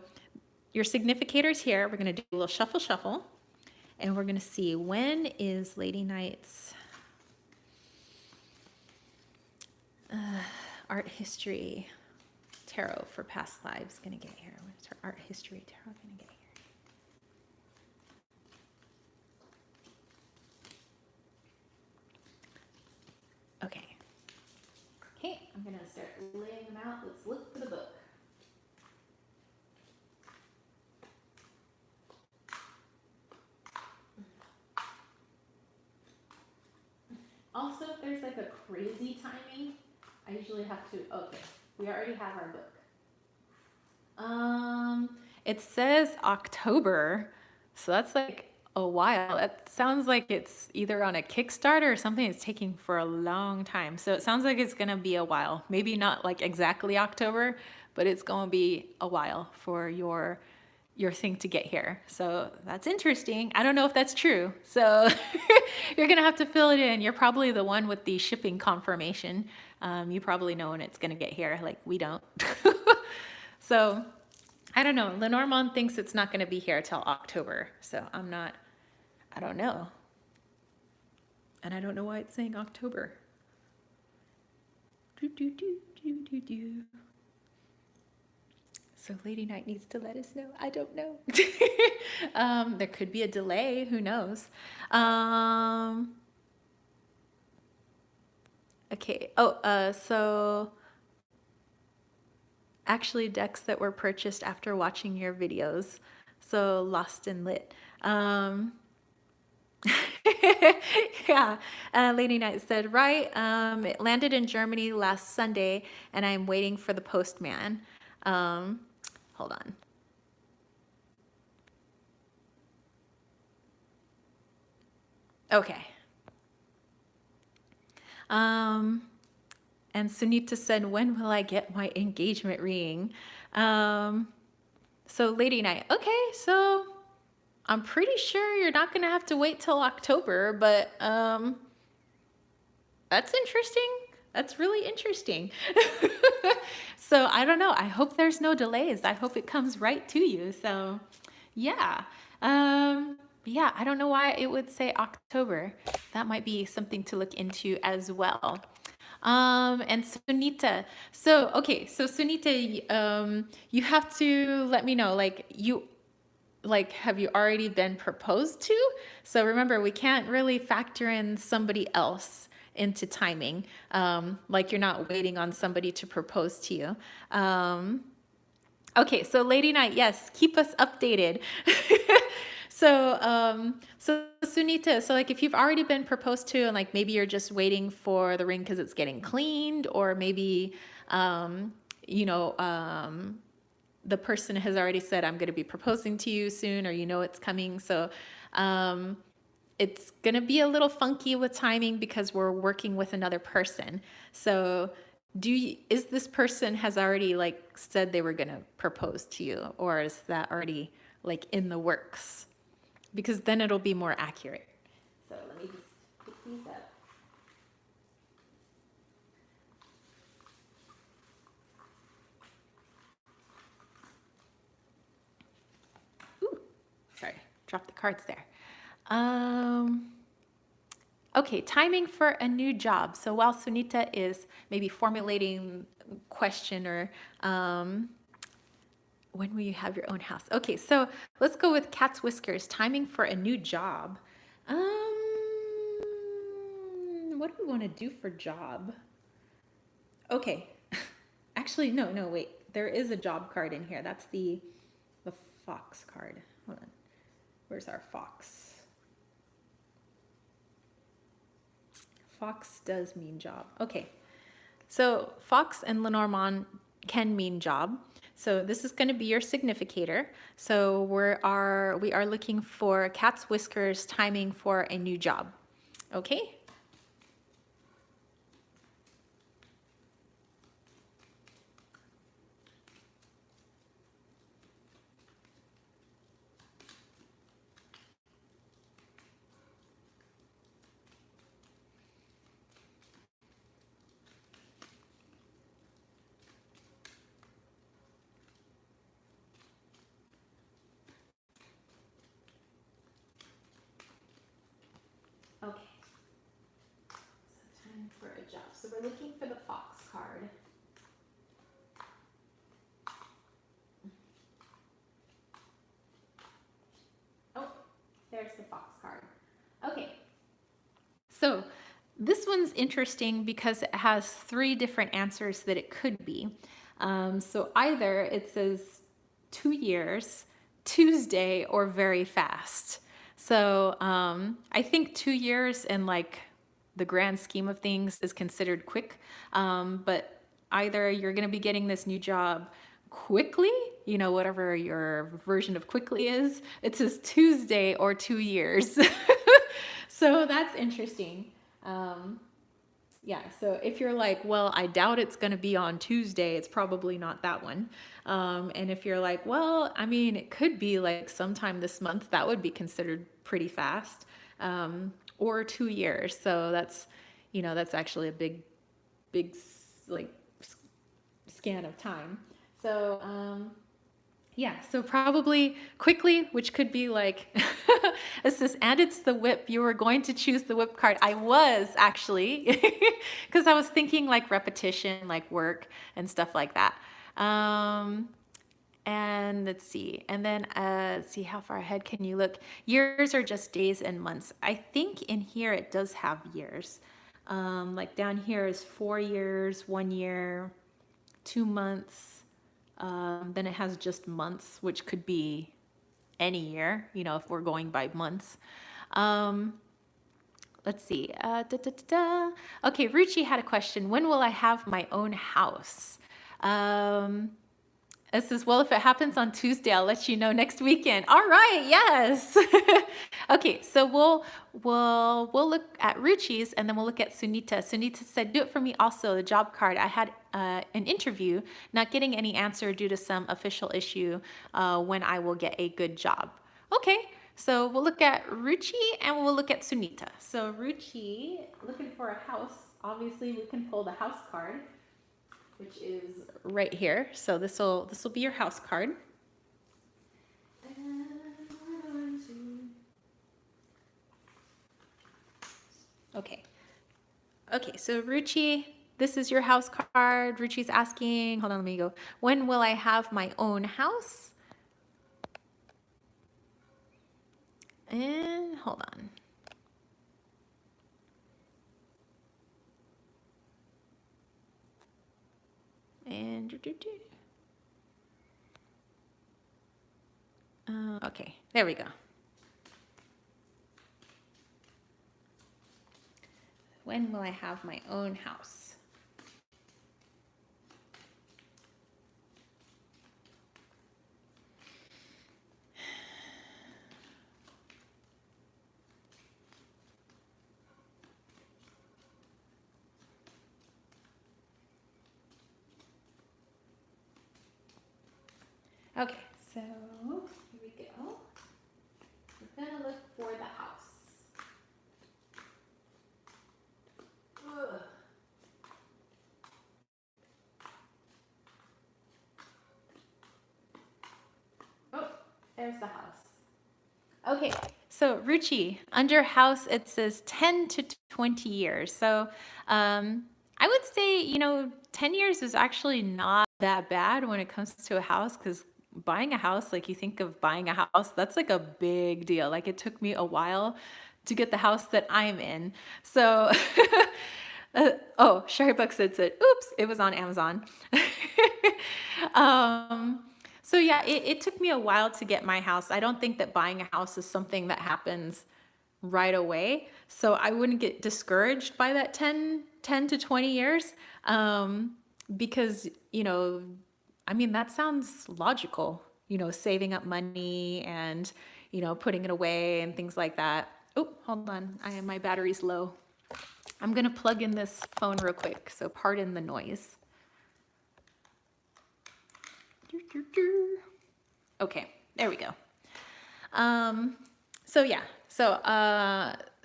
your significator's here. We're going to do a little shuffle, and we're going to see when is Lady Knight's art history tarot for past lives going to get here. When's her art history tarot going to get here? Okay, I'm going to start laying them out. Let's look for the book. Also, if there's like a crazy timing, I usually have to, okay, we already have our book. It says October, so that's like a while. That sounds like it's either on a Kickstarter or something that's taking for a long time. So it sounds like it's gonna be a while. Maybe not like exactly October, but it's gonna be a while for your thing to get here. So that's interesting. I don't know if that's true. So you're gonna have to fill it in. You're probably the one with the shipping confirmation. You probably know when it's gonna get here, like we don't. So I don't know. Lenormand thinks it's not gonna be here till October. So I don't know. And I don't know why it's saying October. So Lady Knight needs to let us know. I don't know. There could be a delay. Who knows? Okay. Oh, so actually decks that were purchased after watching your videos. So lost and lit. Yeah, Lady Knight said, right. It landed in Germany last Sunday, and I'm waiting for the postman. Hold on. Okay. And Sunita said, when will I get my engagement ring? So Lady Knight, okay, so I'm pretty sure you're not gonna have to wait till October, but that's interesting. That's really interesting. So I don't know. I hope there's no delays. I hope it comes right to you. So yeah. Yeah, I don't know why it would say October. That might be something to look into as well. And Sunita. So, okay, so Sunita, you have to let me know, like, have you already been proposed to? So remember, we can't really factor in somebody else into timing. Like you're not waiting on somebody to propose to you. Okay, so Lady Night, yes, keep us updated. So Sunita, so like if you've already been proposed to and like maybe you're just waiting for the ring because it's getting cleaned, or maybe you know, the person has already said, I'm going to be proposing to you soon, or you know it's coming. So it's going to be a little funky with timing because we're working with another person. So is this person has already like said they were going to propose to you, or is that already like in the works? Because then it'll be more accurate. So let me just pick these up. Ooh, sorry, dropped the cards there. Okay, timing for a new job. So while Sunita is maybe formulating question or when will you have your own house? Okay, so let's go with Cat's Whiskers. Timing for a new job. What do we want to do for job? Okay, actually, no, wait. There is a job card in here. That's the fox card. Hold on. Where's our fox? Fox does mean job. Okay. So fox and Lenormand can mean job. So this is going to be your significator. So we are looking for Cat's Whiskers timing for a new job. Okay? Okay. So time for a job. So we're looking for the fox card. Oh, there's the fox card. Okay. So this one's interesting because it has 3 different answers that it could be. So either it says 2 years, Tuesday, or very fast. So I think 2 years in like the grand scheme of things is considered quick. But either you're going to be getting this new job quickly, you know, whatever your version of quickly is. It says Tuesday or 2 years. So that's interesting. Yeah, so if you're like, well, I doubt it's going to be on Tuesday, it's probably not that one. And if you're like, well, I mean, it could be like sometime this month, that would be considered pretty fast. Or 2 years. So that's, you know, that's actually a big like scan of time. So, yeah, so probably quickly, which could be like, it says, and it's the whip. You were going to choose the whip card. I was actually, because I was thinking like repetition, like work and stuff like that. And let's see. And then let's see, how far ahead can you look? Years are just days and months. I think in here it does have years. Like down here is 4 years, 1 year, 2 months. Then it has just months, which could be any year, you know, if we're going by months. Let's see. Okay, Ruchi had a question. When will I have my own house? It says, well, if it happens on Tuesday, I'll let you know next weekend. All right, yes. Okay, so we'll look at Ruchi's and then we'll look at Sunita. Sunita said, do it for me also, the job card. I had an interview, not getting any answer due to some official issue when I will get a good job. Okay, so we'll look at Ruchi and we'll look at Sunita. So Ruchi, looking for a house. Obviously, we can pull the house card, which is right here. So this will be your house card. Okay. Okay, so Ruchi, this is your house card. Ruchi's asking, hold on, let me go. When will I have my own house? And hold on. And okay, there we go. When will I have my own house? Okay, so here we go. We're gonna look for the house. Ugh. Oh, there's the house. Okay, so Ruchi, under house it says 10 to 20 years. So I would say, you know, 10 years is actually not that bad when it comes to a house, because buying a house, like you think of buying a house, that's like a big deal. Like it took me a while to get the house that I'm in. So, oh, Sherry Buck said, oops, it was on Amazon. So yeah, it took me a while to get my house. I don't think that buying a house is something that happens right away. So I wouldn't get discouraged by that 10 to 20 years. Because, you know, I mean, that sounds logical, you know, saving up money and, you know, putting it away and things like that. Oh, hold on. My battery's low. I'm going to plug in this phone real quick. So pardon the noise. Okay, there we go. So yeah, so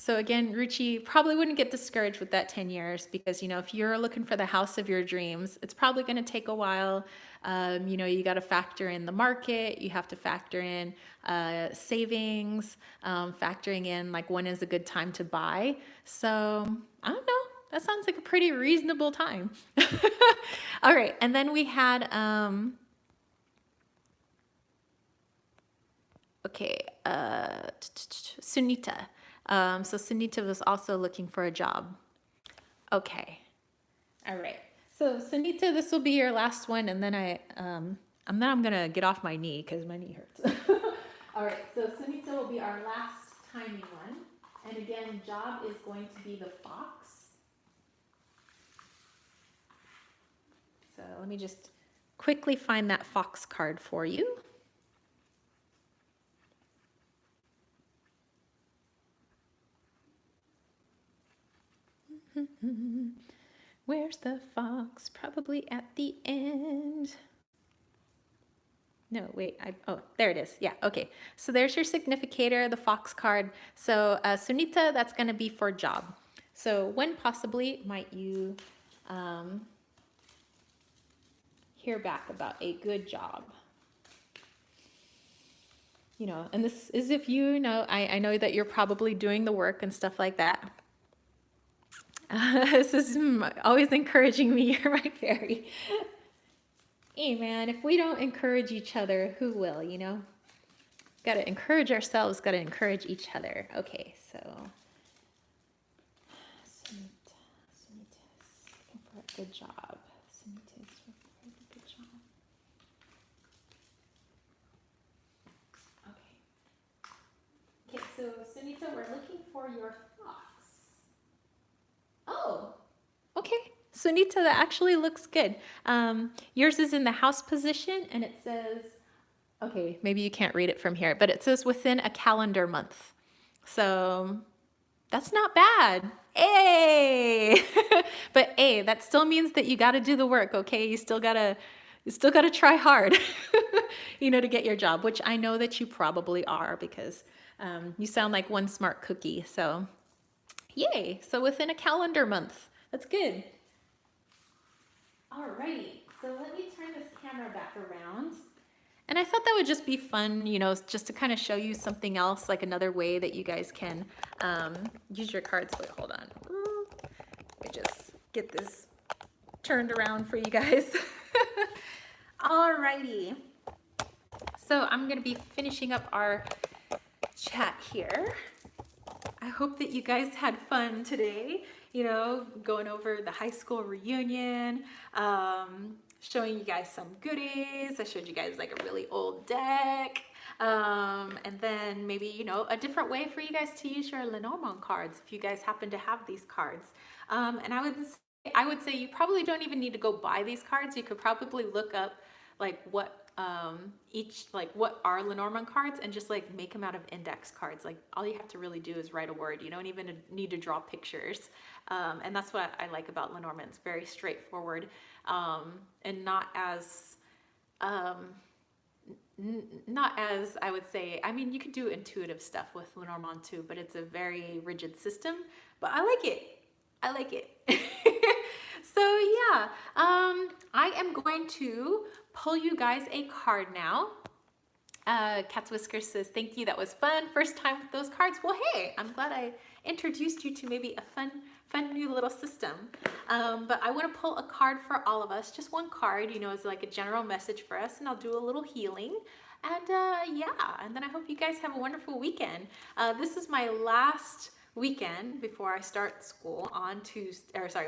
again, Ruchi probably wouldn't get discouraged with that 10 years, because, you know, if you're looking for the house of your dreams, it's probably going to take a while. You know, you got to factor in the market, you have to factor in savings, factoring in like when is a good time to buy. So I don't know. That sounds like a pretty reasonable time. All right, and then we had okay, Sunita. So Sunita was also looking for a job. Okay. All right. So Sunita, this will be your last one, and then I'm gonna get off my knee because my knee hurts. All right. So Sunita will be our last timing one, and again, job is going to be the fox. So let me just quickly find that fox card for you. Where's the fox? Probably at the end. No, wait, oh, there it is. Yeah, okay. So there's your significator, the fox card. So Sunita, that's gonna be for job. So when possibly might you hear back about a good job? You know, and this is if you know, I know that you're probably doing the work and stuff like that. This is always encouraging me. You're my fairy. Hey man, if we don't encourage each other, who will, you know? Got to encourage ourselves, got to encourage each other. Okay, so Sunita's looking for a good job. Sunita's looking for a good job. so Sunita, we're looking for your fox. Oh, okay. Sunita, that actually looks good. Yours is in the house position and it says, okay, maybe you can't read it from here, but it says within a calendar month. So that's not bad. Hey! But hey, that still means that you got to do the work, okay? You still got to try hard, to get your job, which I know that you probably are because you sound like one smart cookie. So yay. So within a calendar month. That's good. Alrighty. So let me turn this camera back around. And I thought that would just be fun, just to kind of show you something else, like another way that you guys can use your cards. Wait, hold on. Let me just get this turned around for you guys. Alrighty. So I'm going to be finishing up our chat here. I hope that you guys had fun today, going over the high school reunion, showing you guys some goodies. I showed you guys like a really old deck. And then maybe, a different way for you guys to use your Lenormand cards if you guys happen to have these cards. And I would say you probably don't even need to go buy these cards. You could probably look up like what what are Lenormand cards and just like make them out of index cards. Like all you have to really do is write a word. You don't even need to draw pictures. And that's what I like about Lenormand. It's very straightforward and not as I would say, you could do intuitive stuff with Lenormand too, but it's a very rigid system, but I like it. So yeah, I am going to pull you guys a card now. Cat's Whiskers says, thank you, that was fun. First time with those cards. Well, hey, I'm glad I introduced you to maybe a fun new little system. But I want to pull a card for all of us, just one card, as like a general message for us, and I'll do a little healing. And yeah, and then I hope you guys have a wonderful weekend. This is my last weekend before I start school on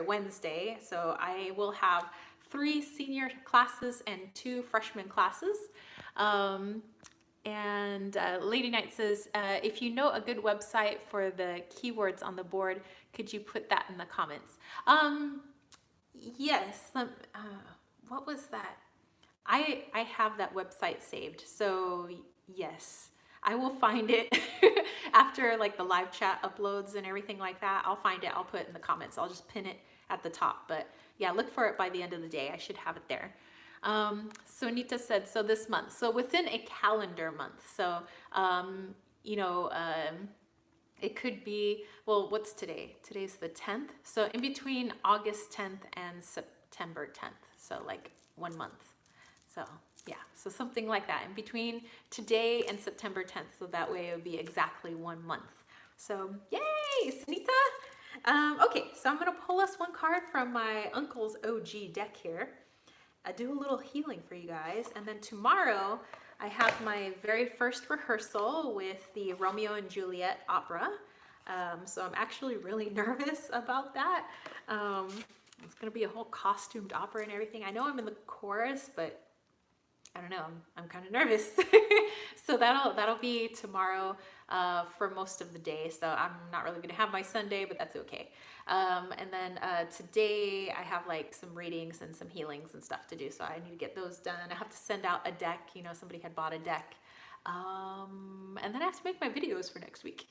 Wednesday. So I will have 3 senior classes and 2 freshman classes. Lady Knight says, if you know a good website for the keywords on the board, could you put that in the comments? Yes. What was that? I have that website saved. So yes, I will find it after like the live chat uploads and everything like that. I'll find it. I'll put it in the comments. I'll just pin it at the top. But yeah, look for it by the end of the day. I should have it there. So Anita said, so this month, so within a calendar month. So, it could be, well, what's today? Today's the 10th. So in between August 10th and September 10th. So like 1 month. So yeah, so something like that in between today and September 10th. So that way it would be exactly 1 month. So yay, Sunita. Okay, so I'm going to pull us one card from my uncle's OG deck here. I do a little healing for you guys. And then tomorrow I have my very first rehearsal with the Romeo and Juliet opera. So I'm actually really nervous about that. It's going to be a whole costumed opera and everything. I know I'm in the chorus, but I don't know, I'm kind of nervous. So that'll be tomorrow for most of the day. So I'm not really going to have my Sunday, but that's okay. And then today I have like some readings and some healings and stuff to do. So I need to get those done. I have to send out a deck. Somebody had bought a deck. And then I have to make my videos for next week.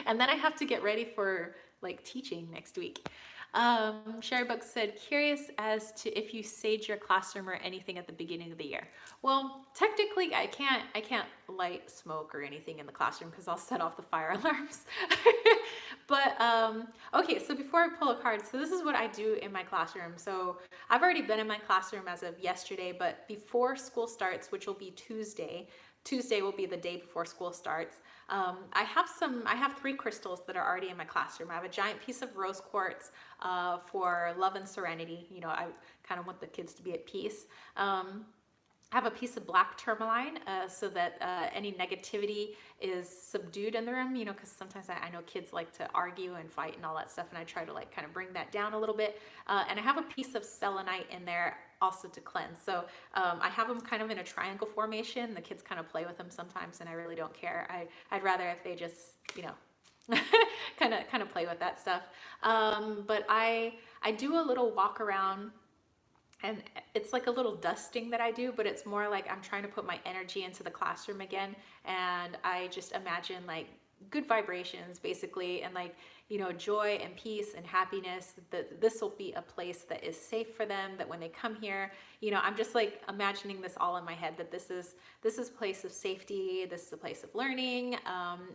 And then I have to get ready for like teaching next week. Sherry Buck said, curious as to if you sage your classroom or anything at the beginning of the year. Well, technically I can't light smoke or anything in the classroom because I'll set off the fire alarms. But, okay, so before I pull a card, so this is what I do in my classroom. So I've already been in my classroom as of yesterday, but before school starts, which will be Tuesday will be the day before school starts. I have 3 crystals that are already in my classroom. I have a giant piece of rose quartz for love and serenity. I kind of want the kids to be at peace. I have a piece of black tourmaline so that any negativity is subdued in the room, because sometimes I know kids like to argue and fight and all that stuff, and I try to like kind of bring that down a little bit. And I have a piece of selenite in there also to cleanse. So I have them kind of in a triangle formation. The kids kind of play with them sometimes, and I really don't care. I'd rather if they just, you know, kind of play with that stuff. But I do a little walk around, and it's like a little dusting that I do, but it's more like I'm trying to put my energy into the classroom again. And I just imagine like good vibrations basically, and like, you know, joy and peace and happiness, that this will be a place that is safe for them, that when they come here, you know, I'm just like imagining this all in my head, that this is a place of safety, this is a place of learning,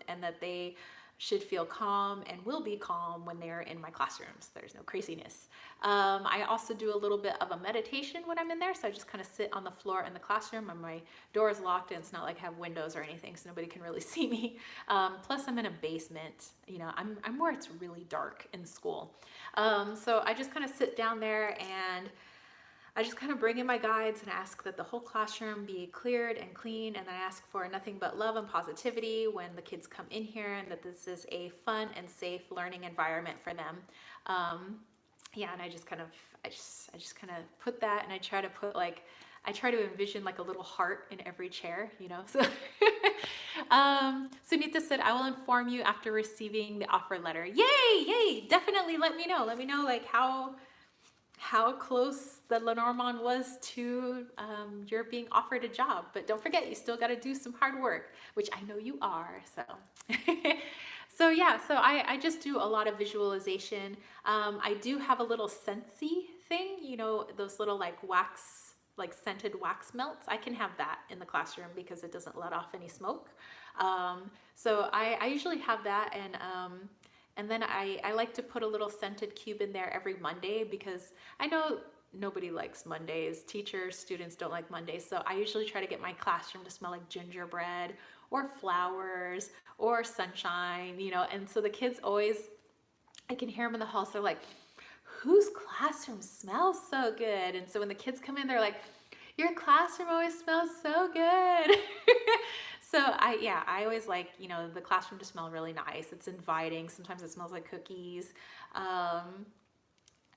and that they should feel calm and will be calm when they're in my classrooms. There's no craziness. I also do a little bit of a meditation when I'm in there. So I just kind of sit on the floor in the classroom, and my door is locked, and it's not like I have windows or anything, so nobody can really see me. Plus I'm in a basement, you know, I'm where it's really dark in school. So I just kind of sit down there, and I just kind of bring in my guides and ask that the whole classroom be cleared and clean, and I ask for nothing but love and positivity when the kids come in here, and that this is a fun and safe learning environment for them. Yeah, and I just kind of put that, and I try to envision like a little heart in every chair, you know. So Sunita said, I will inform you after receiving the offer letter. Yay, definitely let me know like how close the Lenormand was to your being offered a job. But don't forget, you still got to do some hard work, which I know you are. So so yeah, so I just do a lot of visualization. I do have a little scentsy thing, you know, those little like wax, like scented wax melts. I can have that in the classroom because it doesn't let off any smoke. So I usually have that, and then I like to put a little scented cube in there every Monday, because I know nobody likes Mondays. Teachers, students don't like Mondays. So I usually try to get my classroom to smell like gingerbread or flowers or sunshine, you know. And so the kids always, I can hear them in the hall. So they're like, whose classroom smells so good? And so when the kids come in, they're like, your classroom always smells so good. So I always like, you know, the classroom to smell really nice. It's inviting. Sometimes it smells like cookies.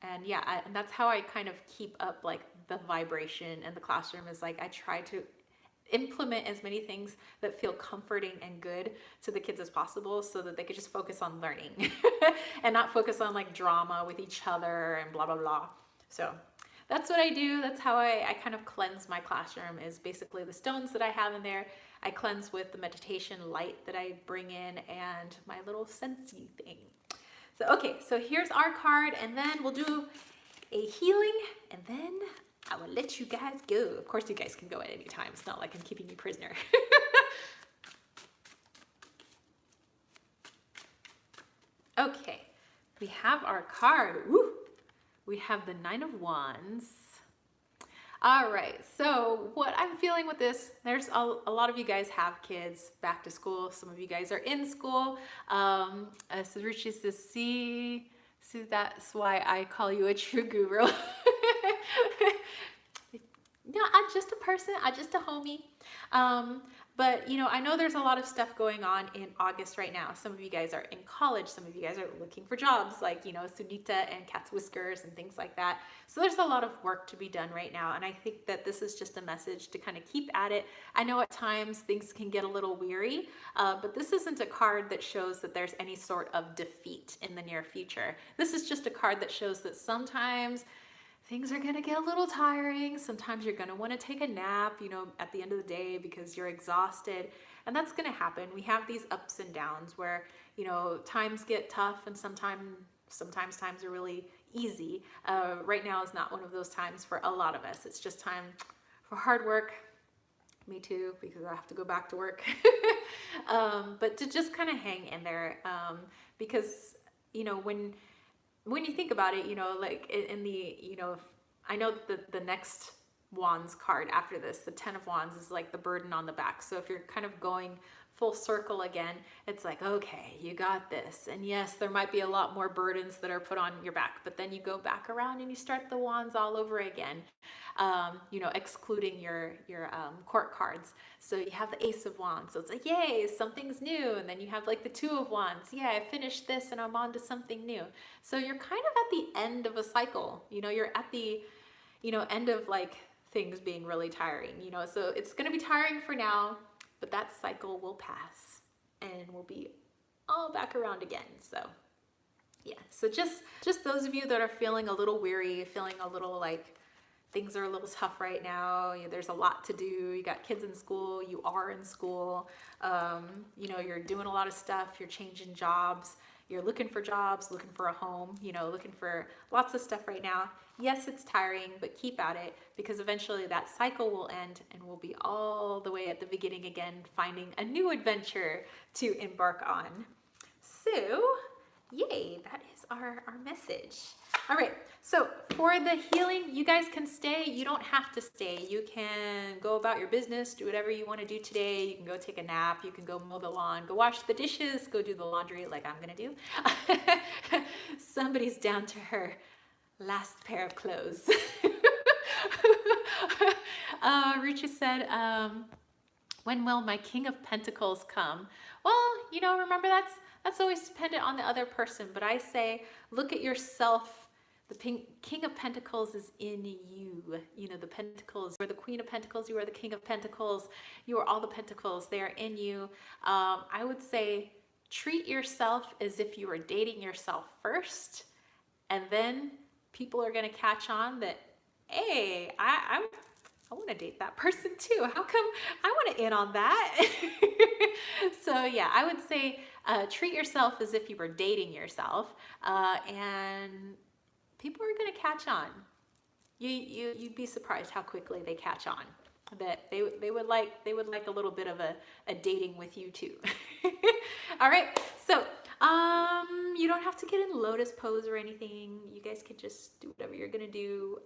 And yeah, and that's how I kind of keep up like the vibration in the classroom, is like I try to implement as many things that feel comforting and good to the kids as possible, so that they could just focus on learning and not focus on like drama with each other and blah, blah, blah. So that's what I do. That's how I kind of cleanse my classroom, is basically the stones that I have in there. I cleanse with the meditation light that I bring in, and my little scentsy thing. So, okay, so here's our card, and then we'll do a healing, and then I will let you guys go. Of course, you guys can go at any time. It's not like I'm keeping you prisoner. Okay, we have our card. Woo! We have the 9 of Wands. All right, so what I'm feeling with this, there's a lot of you guys have kids back to school. Some of you guys are in school. So Ruchi says, see, that's why I call you a true guru. No, I'm just a person. I'm just a homie. But, you know, I know there's a lot of stuff going on in August right now. Some of you guys are in college. Some of you guys are looking for jobs, like, you know, Sunita and Cat's Whiskers and things like that. So there's a lot of work to be done right now. And I think that this is just a message to kind of keep at it. I know at times things can get a little weary, but this isn't a card that shows that there's any sort of defeat in the near future. This is just a card that shows that sometimes things are gonna get a little tiring. Sometimes you're gonna wanna take a nap, you know, at the end of the day because you're exhausted. And that's gonna happen. We have these ups and downs where, you know, times get tough, and sometimes times are really easy. Right now is not one of those times for a lot of us. It's just time for hard work. Me too, because I have to go back to work. But to just kind of hang in there, because, you know, when you think about it, you know, like in the, you know, I know that the next Wands card after this, the 10 of Wands, is like the burden on the back. So if you're kind of going full circle again, it's like, okay, you got this. And yes, there might be a lot more burdens that are put on your back, but then you go back around and you start the Wands all over again, you know, excluding your court cards. So you have the Ace of Wands. So it's like, yay, something's new. And then you have like the 2 of Wands. Yeah, I finished this and I'm on to something new. So you're kind of at the end of a cycle. You know, you're at the end of like things being really tiring, so it's going to be tiring for now, but that cycle will pass and we'll be all back around again. So yeah, so just those of you that are feeling a little weary, feeling a little like things are a little tough right now, there's a lot to do, you got kids in school, you are in school, you're doing a lot of stuff, you're changing jobs, you're looking for jobs, looking for a home, looking for lots of stuff right now. Yes, it's tiring, but keep at it, because eventually that cycle will end and we'll be all the way at the beginning again, finding a new adventure to embark on. So, yay, that is our message. All right, so for the healing, you guys can stay. You don't have to stay. You can go about your business, do whatever you want to do today. You can go take a nap. You can go mow the lawn, go wash the dishes, go do the laundry like I'm going to do. Somebody's down to her last pair of clothes. Richa said, when will my King of Pentacles come? Well, remember that's always dependent on the other person, but I say look at yourself. The King of Pentacles is in you. The Pentacles, you are the Queen of Pentacles, you are the King of Pentacles, you are all the Pentacles, they are in you. I would say treat yourself as if you were dating yourself first, and then people are going to catch on that, hey, I want to date that person too. How come I want to in on that? So yeah, I would say treat yourself as if you were dating yourself, and people are going to catch on. You'd be surprised how quickly they catch on that they would like a little bit of a dating with you too. All right, so you don't have to get in lotus pose or anything. You guys can just do whatever you're gonna do.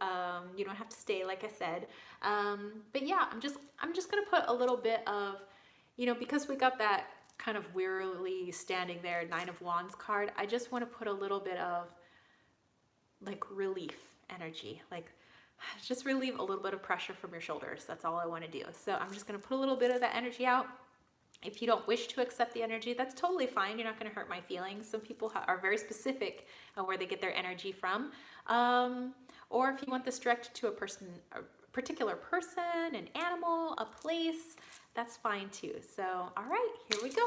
You don't have to stay, like I said. But yeah, I'm just gonna put a little bit of, because we got that kind of wearily standing there Nine of Wands card, I just want to put a little bit of like relief energy, like just relieve a little bit of pressure from your shoulders. That's all I want to do. So I'm just going to put a little bit of that energy out. If you don't wish to accept the energy, that's totally fine. You're not going to hurt my feelings. Some people are very specific on where they get their energy from. Or if you want this directed to a person, a particular person, an animal, a place, that's fine too. So, all right, here we go.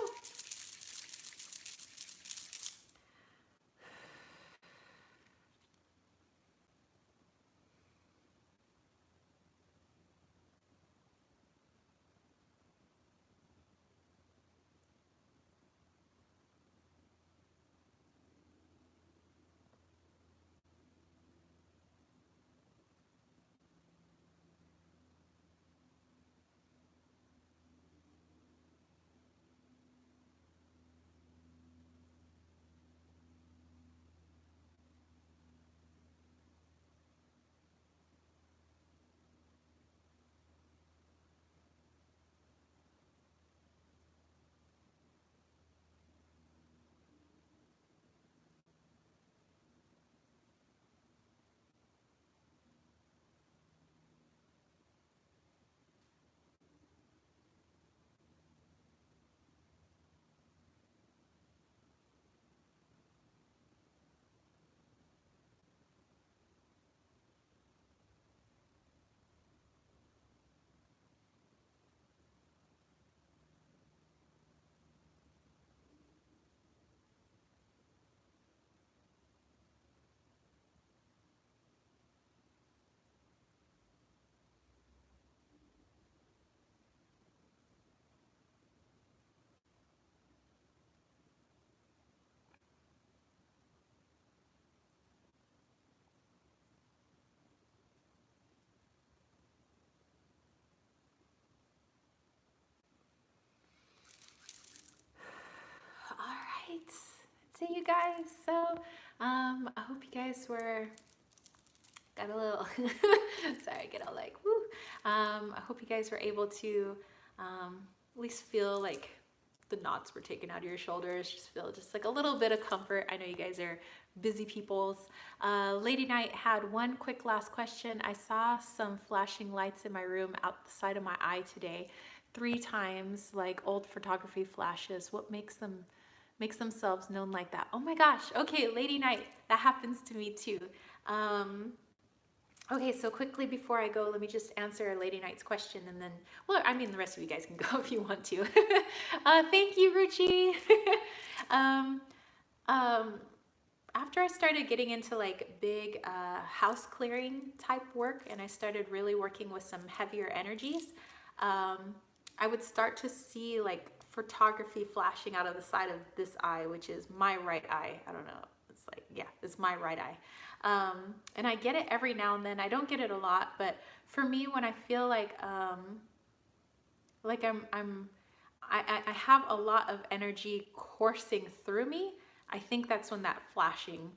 See you guys. So I hope you guys got a little sorry, I get all like woo. I hope you guys were able to at least feel like the knots were taken out of your shoulders. Just feel just like a little bit of comfort. I know you guys are busy peoples. Lady Night had one quick last question. I saw some flashing lights in my room outside of my eye today 3 times, like old photography flashes. What makes themselves known like that? Oh my gosh. Okay, Lady Night, that happens to me too. Okay, so quickly before I go, let me just answer Lady Knight's question and then, well, I mean, the rest of you guys can go if you want to. Thank you, Ruchi. um, um, After I started getting into like big house clearing type work and I started really working with some heavier energies, um, I would start to see like photography flashing out of the side of this eye, which is my right eye. I don't know. It's like, yeah, it's my right eye. And I get it every now and then. I don't get it a lot, but for me, when I feel like I have a lot of energy coursing through me, I think that's when that flashing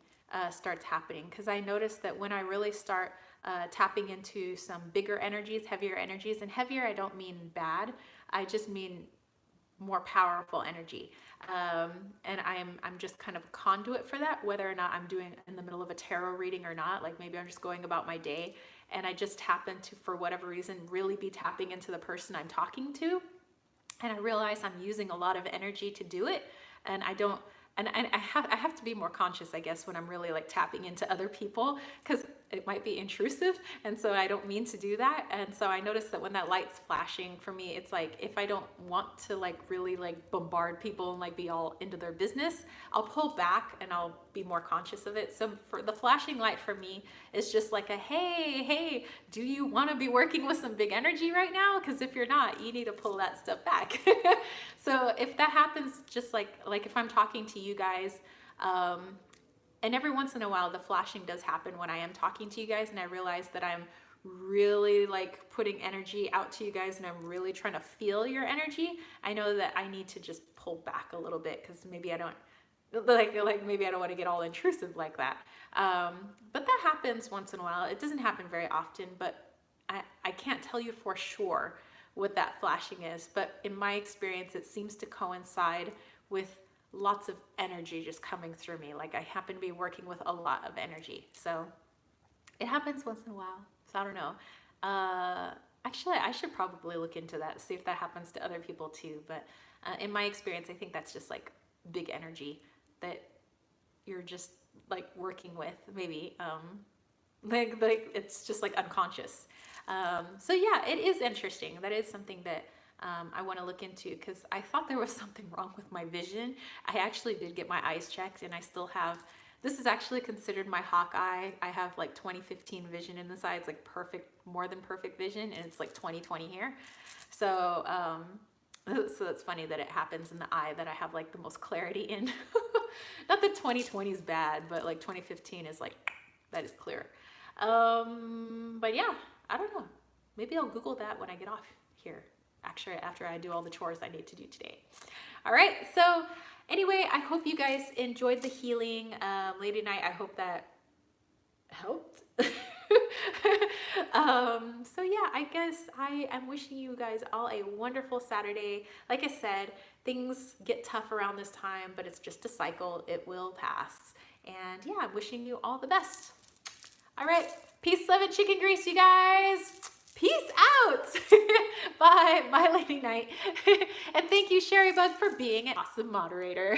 starts happening. Because I notice that when I really start tapping into some bigger energies, heavier energies, and heavier, I don't mean bad. I just mean more powerful energy. And I'm just kind of a conduit for that, whether or not I'm doing in the middle of a tarot reading or not. Like maybe I'm just going about my day and I just happen to, for whatever reason, really be tapping into the person I'm talking to. And I realize I'm using a lot of energy to do it. And I don't, and I have to be more conscious, I guess, when I'm really like tapping into other people, because it might be intrusive. And so I don't mean to do that. And so I notice that when that light's flashing for me, it's like, if I don't want to like really like bombard people and like be all into their business, I'll pull back and I'll be more conscious of it. So for the flashing light for me is just like a, hey, do you want to be working with some big energy right now? Because if you're not, you need to pull that stuff back. So if that happens, just like if I'm talking to you guys, and every once in a while the flashing does happen when I am talking to you guys and I realize that I'm really like putting energy out to you guys and I'm really trying to feel your energy, I know that I need to just pull back a little bit because maybe I don't maybe I don't want to get all intrusive like that. But that happens once in a while. It doesn't happen very often, but I can't tell you for sure what that flashing is. But in my experience, it seems to coincide with lots of energy just coming through me. Like I happen to be working with a lot of energy. So it happens once in a while. So I don't know. Actually, I should probably look into that, see if that happens to other people too. But in my experience, I think that's just like big energy that you're just like working with, maybe. Like it's just like unconscious. So yeah, it is interesting. That is something that I want to look into because I thought there was something wrong with my vision. I actually did get my eyes checked and I still have, this is actually considered my hawk eye. I have like 2015 vision in this eye. It's like perfect, more than perfect vision, and it's like 20/20 here. So, so it's funny that it happens in the eye that I have like the most clarity in. Not that 20/20 is bad, but like 2015 is like, that is clear. But yeah, I don't know. Maybe I'll Google that when I get off here. Actually, after I do all the chores I need to do today. All right, so anyway, I hope you guys enjoyed the healing. Lady Night, I hope that helped. So yeah, I guess I am wishing you guys all a wonderful Saturday. Like I said, things get tough around this time, but it's just a cycle. It will pass. And yeah, I'm wishing you all the best. All right, peace, love, and chicken grease, you guys. Peace out. Bye, Lady Night. And thank you, Sherry Bug, for being an awesome moderator.